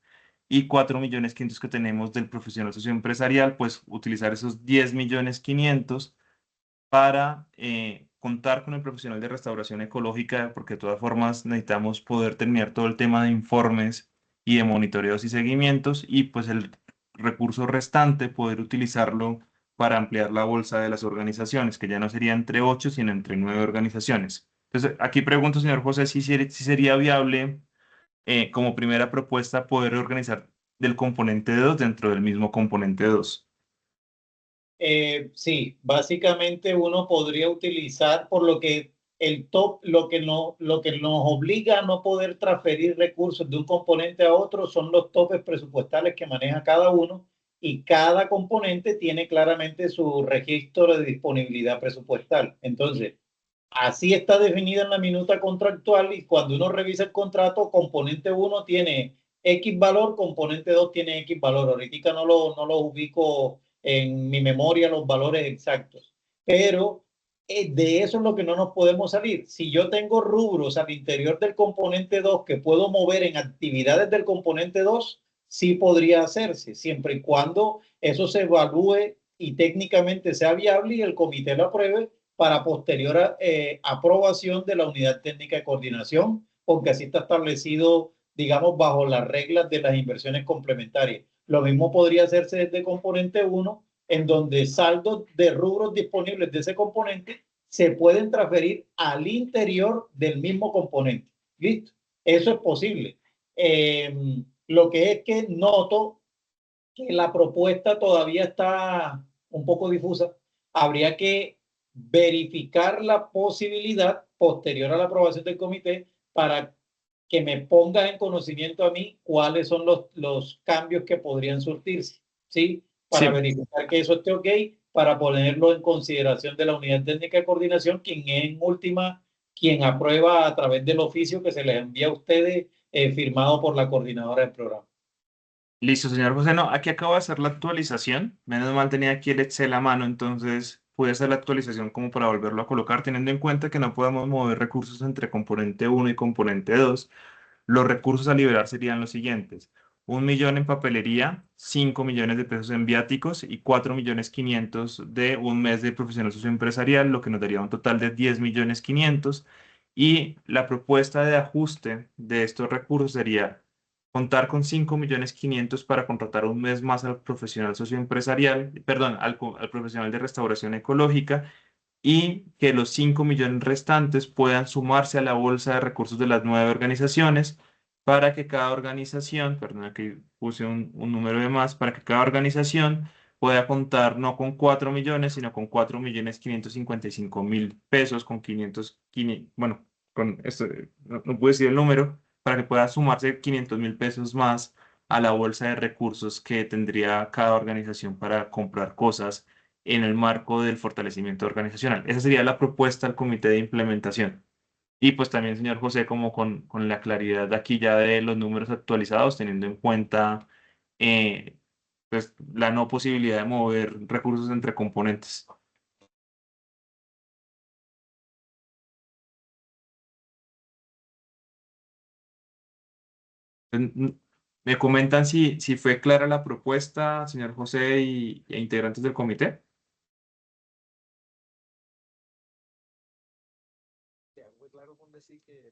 y 4.500.000 que tenemos del profesional socioempresarial, pues utilizar esos 10.500.000 para contar con el profesional de restauración ecológica, porque de todas formas necesitamos poder terminar todo el tema de informes y de monitoreos y seguimientos, y pues el recurso restante poder utilizarlo para ampliar la bolsa de las organizaciones, que ya no sería entre 8, sino entre 9 organizaciones. Entonces, aquí pregunto, señor José, si sería viable como primera propuesta poder organizar del componente 2 dentro del mismo componente 2. Sí, básicamente uno podría utilizar, por lo que lo que nos obliga a no poder transferir recursos de un componente a otro son los topes presupuestales que maneja cada uno, y cada componente tiene claramente su registro de disponibilidad presupuestal. Entonces, así está definida en la minuta contractual, y cuando uno revisa el contrato, componente 1 tiene X valor, componente 2 tiene X valor. Ahorita no lo ubico en mi memoria los valores exactos, pero de eso es lo que no nos podemos salir. Si yo tengo rubros al interior del componente 2 que puedo mover en actividades del componente 2, sí podría hacerse, siempre y cuando eso se evalúe y técnicamente sea viable y el comité lo apruebe para posterior aprobación de la unidad técnica de coordinación porque así está establecido, digamos, bajo las reglas de las inversiones complementarias. Lo mismo podría hacerse desde componente 1, en donde saldos de rubros disponibles de ese componente se pueden transferir al interior del mismo componente. ¿Listo? Eso es posible. Lo que es que noto que la propuesta todavía está un poco difusa. Habría que verificar la posibilidad posterior a la aprobación del comité para que me ponga en conocimiento a mí cuáles son los cambios que podrían surtirse, ¿sí? Para Sí. verificar que eso esté ok, para ponerlo en consideración de la unidad técnica de coordinación, quien es en última, quien aprueba a través del oficio que se les envía a ustedes, firmado por la coordinadora del programa. Listo, señor José. No, aquí acabo de hacer la actualización. Menos mal tenía aquí el Excel a mano, entonces pude hacer la actualización como para volverlo a colocar, teniendo en cuenta que no podemos mover recursos entre componente 1 y componente 2. Los recursos a liberar serían los siguientes: 1 millón en papelería, 5 millones de pesos en viáticos y 4.500.000 de un mes de profesional socioempresarial, lo que nos daría un total de 10.500.000. Y la propuesta de ajuste de estos recursos sería contar con 5.500.000 para contratar un mes más al profesional socioempresarial, perdón, al profesional de restauración ecológica, y que los 5 millones restantes puedan sumarse a la bolsa de recursos de las 9 organizaciones para que cada organización, perdón, aquí puse un número de más, para que cada organización pueda contar no con 4 millones, sino con 4.555.000 pesos, con 500, bueno, con esto, no puedo decir el número, para que pueda sumarse 500.000 pesos más a la bolsa de recursos que tendría cada organización para comprar cosas en el marco del fortalecimiento organizacional. Esa sería la propuesta al comité de implementación. Y pues también, señor José, como con la claridad de aquí ya de los números actualizados, teniendo en cuenta pues, la no posibilidad de mover recursos entre componentes. ¿Me comentan si fue clara la propuesta, señor José e integrantes del comité? Muy claro con decir que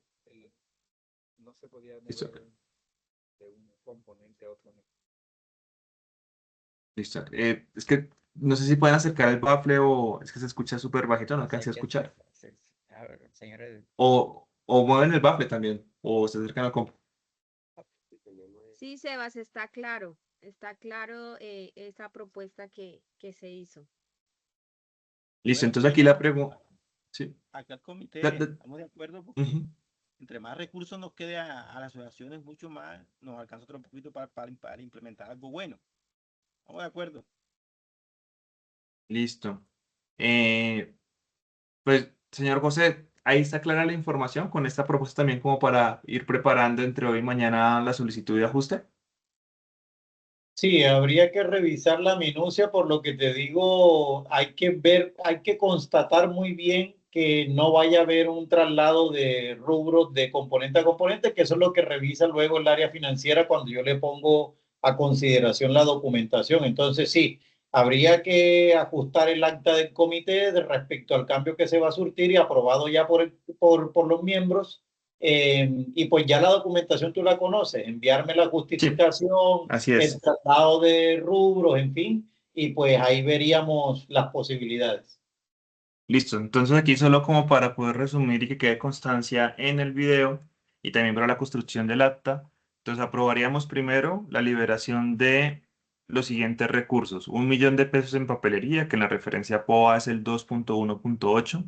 no se podía Listo. mover de un componente a otro. Listo. Es que no sé si pueden acercar el bafle o es que se escucha súper bajito, no alcancé a escuchar. A ver, señores. O mueven el bafle también, o se acercan al compu. Sí, Sebas, está claro esa propuesta que se hizo. Listo, Bueno, entonces aquí la pregunta. Sí. Acá el comité Da- estamos de acuerdo porque Ujú. entre más recursos nos quede a las asociaciones, mucho más nos alcanza otro poquito para implementar algo bueno. Estamos de acuerdo. Listo. Pues, señor José, ahí está clara la información con esta propuesta también como para ir preparando entre hoy y mañana la solicitud de ajuste. Sí, habría que revisar la minucia, por lo que te digo, hay que ver, hay que constatar muy bien que no vaya a haber un traslado de rubros de componente a componente, que eso es lo que revisa luego el área financiera cuando yo le pongo a consideración la documentación. Entonces, sí, habría que ajustar el acta del comité respecto al cambio que se va a surtir y aprobado ya por los miembros. Y pues ya la documentación tú la conoces, enviarme la Sí, justificación, así el es. traslado de rubros, en fin, y pues ahí veríamos las posibilidades. Listo. Entonces aquí solo como para poder resumir y que quede constancia en el video y también para la construcción del acta. Entonces aprobaríamos primero la liberación de los siguientes recursos: 1 millón de pesos en papelería, que en la referencia POA es el 2.1.8.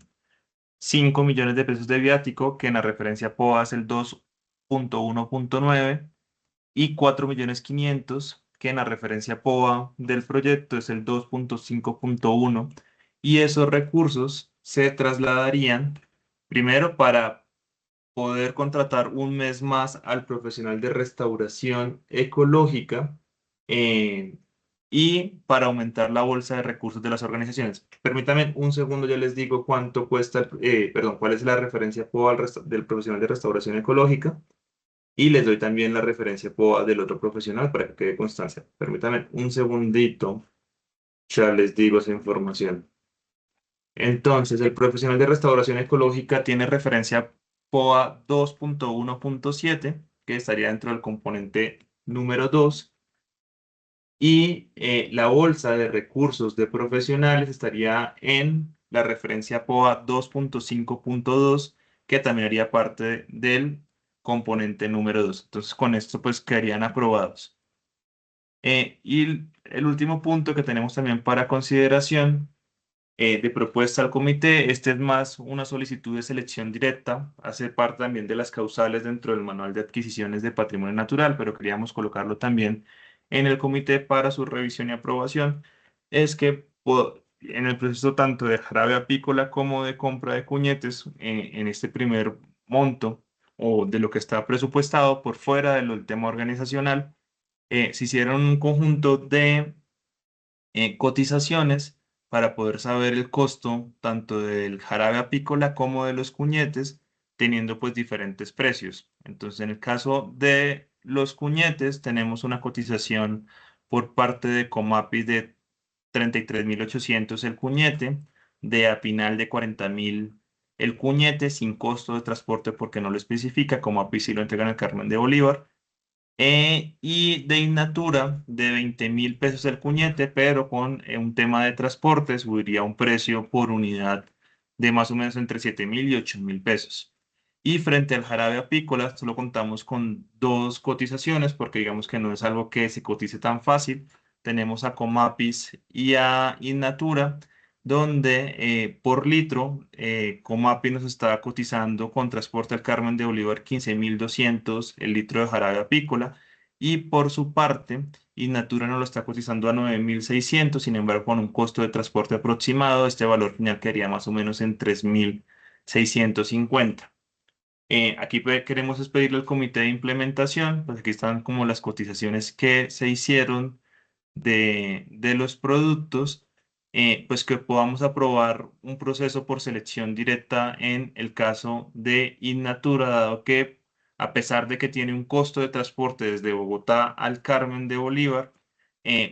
5 millones de pesos de viático, que en la referencia POA es el 2.1.9, y 4.500.000, que en la referencia POA del proyecto es el 2.5.1, y esos recursos se trasladarían primero para poder contratar un mes más al profesional de restauración ecológica, eh, y para aumentar la bolsa de recursos de las organizaciones. Permítanme un segundo, ya les digo cuánto cuesta, perdón, cuál es la referencia POA del profesional de restauración ecológica, y les doy también la referencia POA del otro profesional para que quede constancia. Permítanme un segundito, ya les digo esa información. Entonces, el profesional de restauración ecológica tiene referencia POA 2.1.7, que estaría dentro del componente número 2, y la bolsa de recursos de profesionales estaría en la referencia POA 2.5.2, que también haría parte del componente número 2. Entonces, con esto, pues, quedarían aprobados. Y el último punto que tenemos también para consideración de propuesta al comité, este es más una solicitud de selección directa, hace parte también de las causales dentro del manual de adquisiciones de patrimonio natural, pero queríamos colocarlo también en el comité para su revisión y aprobación, es que en el proceso tanto de jarabe apícola como de compra de cuñetes, en este primer monto o de lo que está presupuestado por fuera del tema organizacional, se hicieron un conjunto de cotizaciones para poder saber el costo tanto del jarabe apícola como de los cuñetes, teniendo pues diferentes precios. Entonces, en el caso de los cuñetes, tenemos una cotización por parte de Comapi de 33.800 el cuñete, de Apinal de 40.000 el cuñete, sin costo de transporte porque no lo especifica, Comapi sí lo entrega en el Carmen de Bolívar, y de Innatura de 20.000 pesos el cuñete, pero con un tema de transporte subiría un precio por unidad de más o menos entre 7.000 y 8.000 pesos. Y frente al jarabe apícola, solo contamos con dos cotizaciones porque digamos que no es algo que se cotice tan fácil. Tenemos a Comapis y a Innatura, donde por litro Comapis nos está cotizando con transporte al Carmen de Bolívar 15.200 el litro de jarabe apícola, y por su parte Innatura nos lo está cotizando a 9.600, sin embargo con un costo de transporte aproximado, este valor final quedaría más o menos en 3.650. Aquí queremos es pedirle al comité de implementación, pues aquí están como las cotizaciones que se hicieron de los productos, pues que podamos aprobar un proceso por selección directa en el caso de Innatura, dado que a pesar de que tiene un costo de transporte desde Bogotá al Carmen de Bolívar,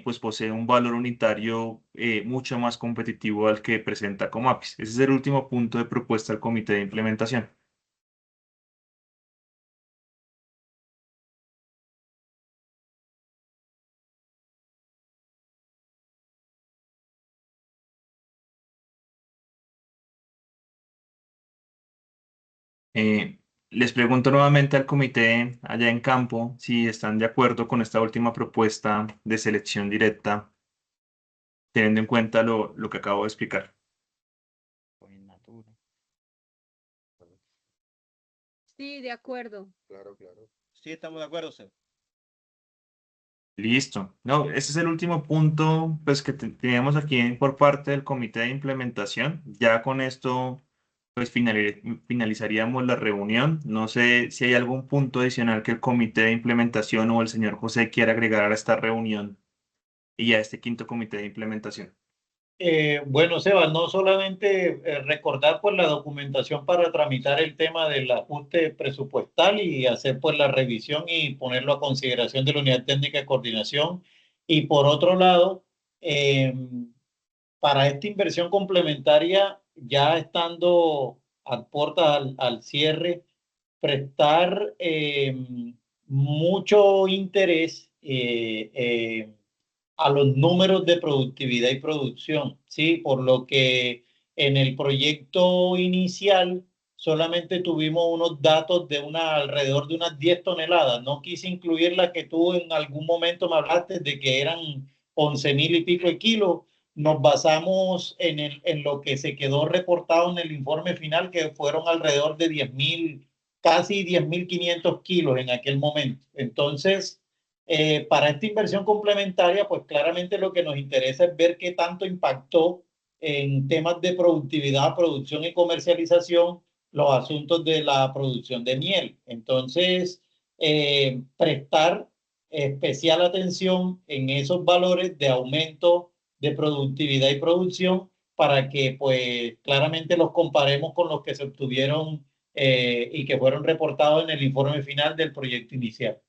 pues posee un valor unitario mucho más competitivo al que presenta Comapis. Ese es el último punto de propuesta al comité de implementación. Eh, Les pregunto nuevamente al comité allá en campo si están de acuerdo con esta última propuesta de selección directa, teniendo en cuenta lo que acabo de explicar. Con Innatura. Sí, de acuerdo. Claro, claro. Sí, estamos de acuerdo, Seb. Listo. No, ese es el último punto pues, que teníamos aquí por parte del comité de implementación. Ya con esto pues finalizaríamos la reunión. No sé si hay algún punto adicional que el comité de implementación o el señor José quiera agregar a esta reunión y a este quinto comité de implementación. Bueno, Seba, no solamente recordar pues la documentación para tramitar el tema del ajuste presupuestal y hacer pues la revisión y ponerlo a consideración de la Unidad Técnica de Coordinación. Y por otro lado, eh, para esta inversión complementaria, ya estando a puertas al cierre, prestar mucho interés a los números de productividad y producción, ¿sí? Por lo que en el proyecto inicial solamente tuvimos unos datos de alrededor de unas 10 toneladas. No quise incluir la que tú en algún momento me hablaste de que eran 11.000 y pico de kilos. Nos basamos en lo que se quedó reportado en el informe final, que fueron alrededor de 10.000, casi 10.500 kilos en aquel momento. Entonces, para esta inversión complementaria, pues claramente lo que nos interesa es ver qué tanto impactó en temas de productividad, producción y comercialización los asuntos de la producción de miel. Entonces, prestar especial atención en esos valores de aumento de productividad y producción para que pues claramente los comparemos con los que se obtuvieron y que fueron reportados en el informe final del proyecto inicial.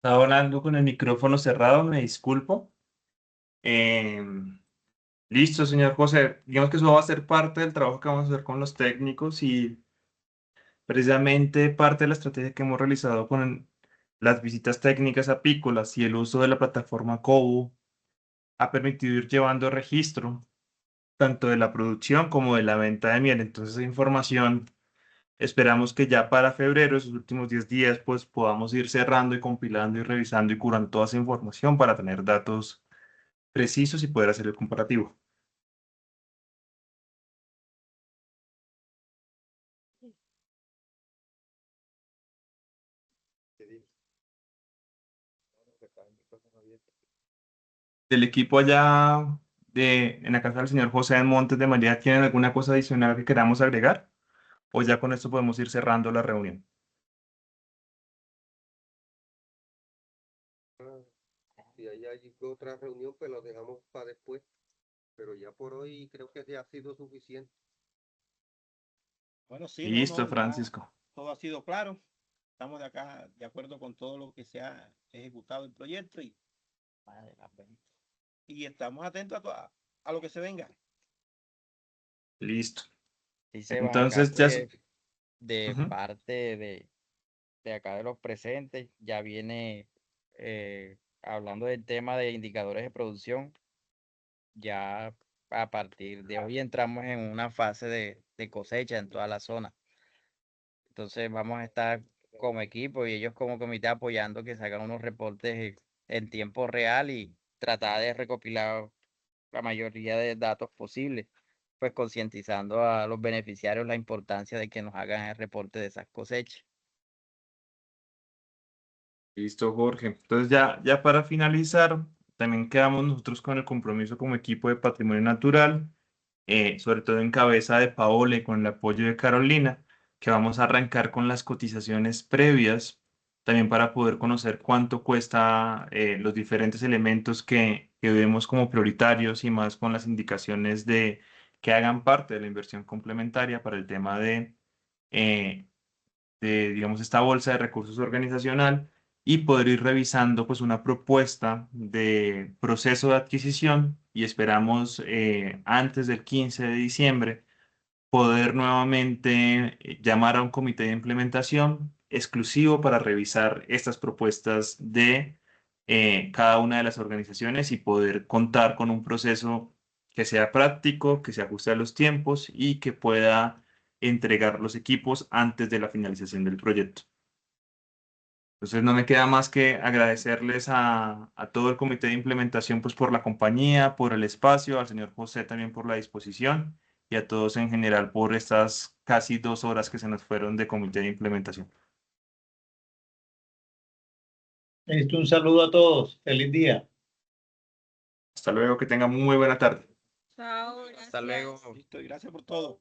Estaba hablando con el micrófono cerrado, me disculpo. Listo, señor José. Digamos que eso va a ser parte del trabajo que vamos a hacer con los técnicos y precisamente parte de la estrategia que hemos realizado con las visitas técnicas apícolas y el uso de la plataforma Kobo ha permitido ir llevando registro tanto de la producción como de la venta de miel. Entonces, esa información esperamos que ya para febrero, esos últimos 10 días, pues podamos ir cerrando y compilando y revisando y curando toda esa información para tener datos precisos y poder hacer el comparativo. Del equipo allá en la casa del señor José en Montes de María, ¿tienen alguna cosa adicional que queramos agregar? ¿O ya con esto podemos ir cerrando la reunión? Si hay otra reunión, pues lo dejamos para después. Pero ya por hoy creo que ya ha sido suficiente. Bueno, sí, Listo, ya Francisco. todo ha sido claro. Estamos de acá de acuerdo con todo lo que se ha ejecutado el proyecto y estamos atentos a lo que se venga. Listo. Sí, Sebas, Entonces acá ya... de Ujú. parte de acá de los presentes, ya viene hablando del tema de indicadores de producción. Ya a partir de hoy entramos en una fase de cosecha en toda la zona. Entonces vamos a estar como equipo y ellos como comité apoyando que se hagan unos reportes en tiempo real y tratar de recopilar la mayoría de datos posibles, pues concientizando a los beneficiarios la importancia de que nos hagan el reporte de esas cosechas. Listo, Jorge. Entonces ya para finalizar, también quedamos nosotros con el compromiso como equipo de Patrimonio Natural, sobre todo en cabeza de Paola y con el apoyo de Carolina, que vamos a arrancar con las cotizaciones previas, también para poder conocer cuánto cuesta los diferentes elementos que vemos como prioritarios y más con las indicaciones de que hagan parte de la inversión complementaria para el tema digamos, esta bolsa de recursos organizacional y poder ir revisando pues una propuesta de proceso de adquisición y esperamos antes del 15 de diciembre poder nuevamente llamar a un comité de implementación exclusivo para revisar estas propuestas de cada una de las organizaciones y poder contar con un proceso que sea práctico, que se ajuste a los tiempos y que pueda entregar los equipos antes de la finalización del proyecto. Entonces no me queda más que agradecerles a todo el comité de implementación pues por la compañía, por el espacio, al señor José también por la disposición y a todos en general por estas casi 2 horas que se nos fueron de comité de implementación. Un saludo a todos. Feliz día. Hasta luego, que tengan muy buena tarde. Chao, Hasta luego. gracias. Listo, y gracias por todo.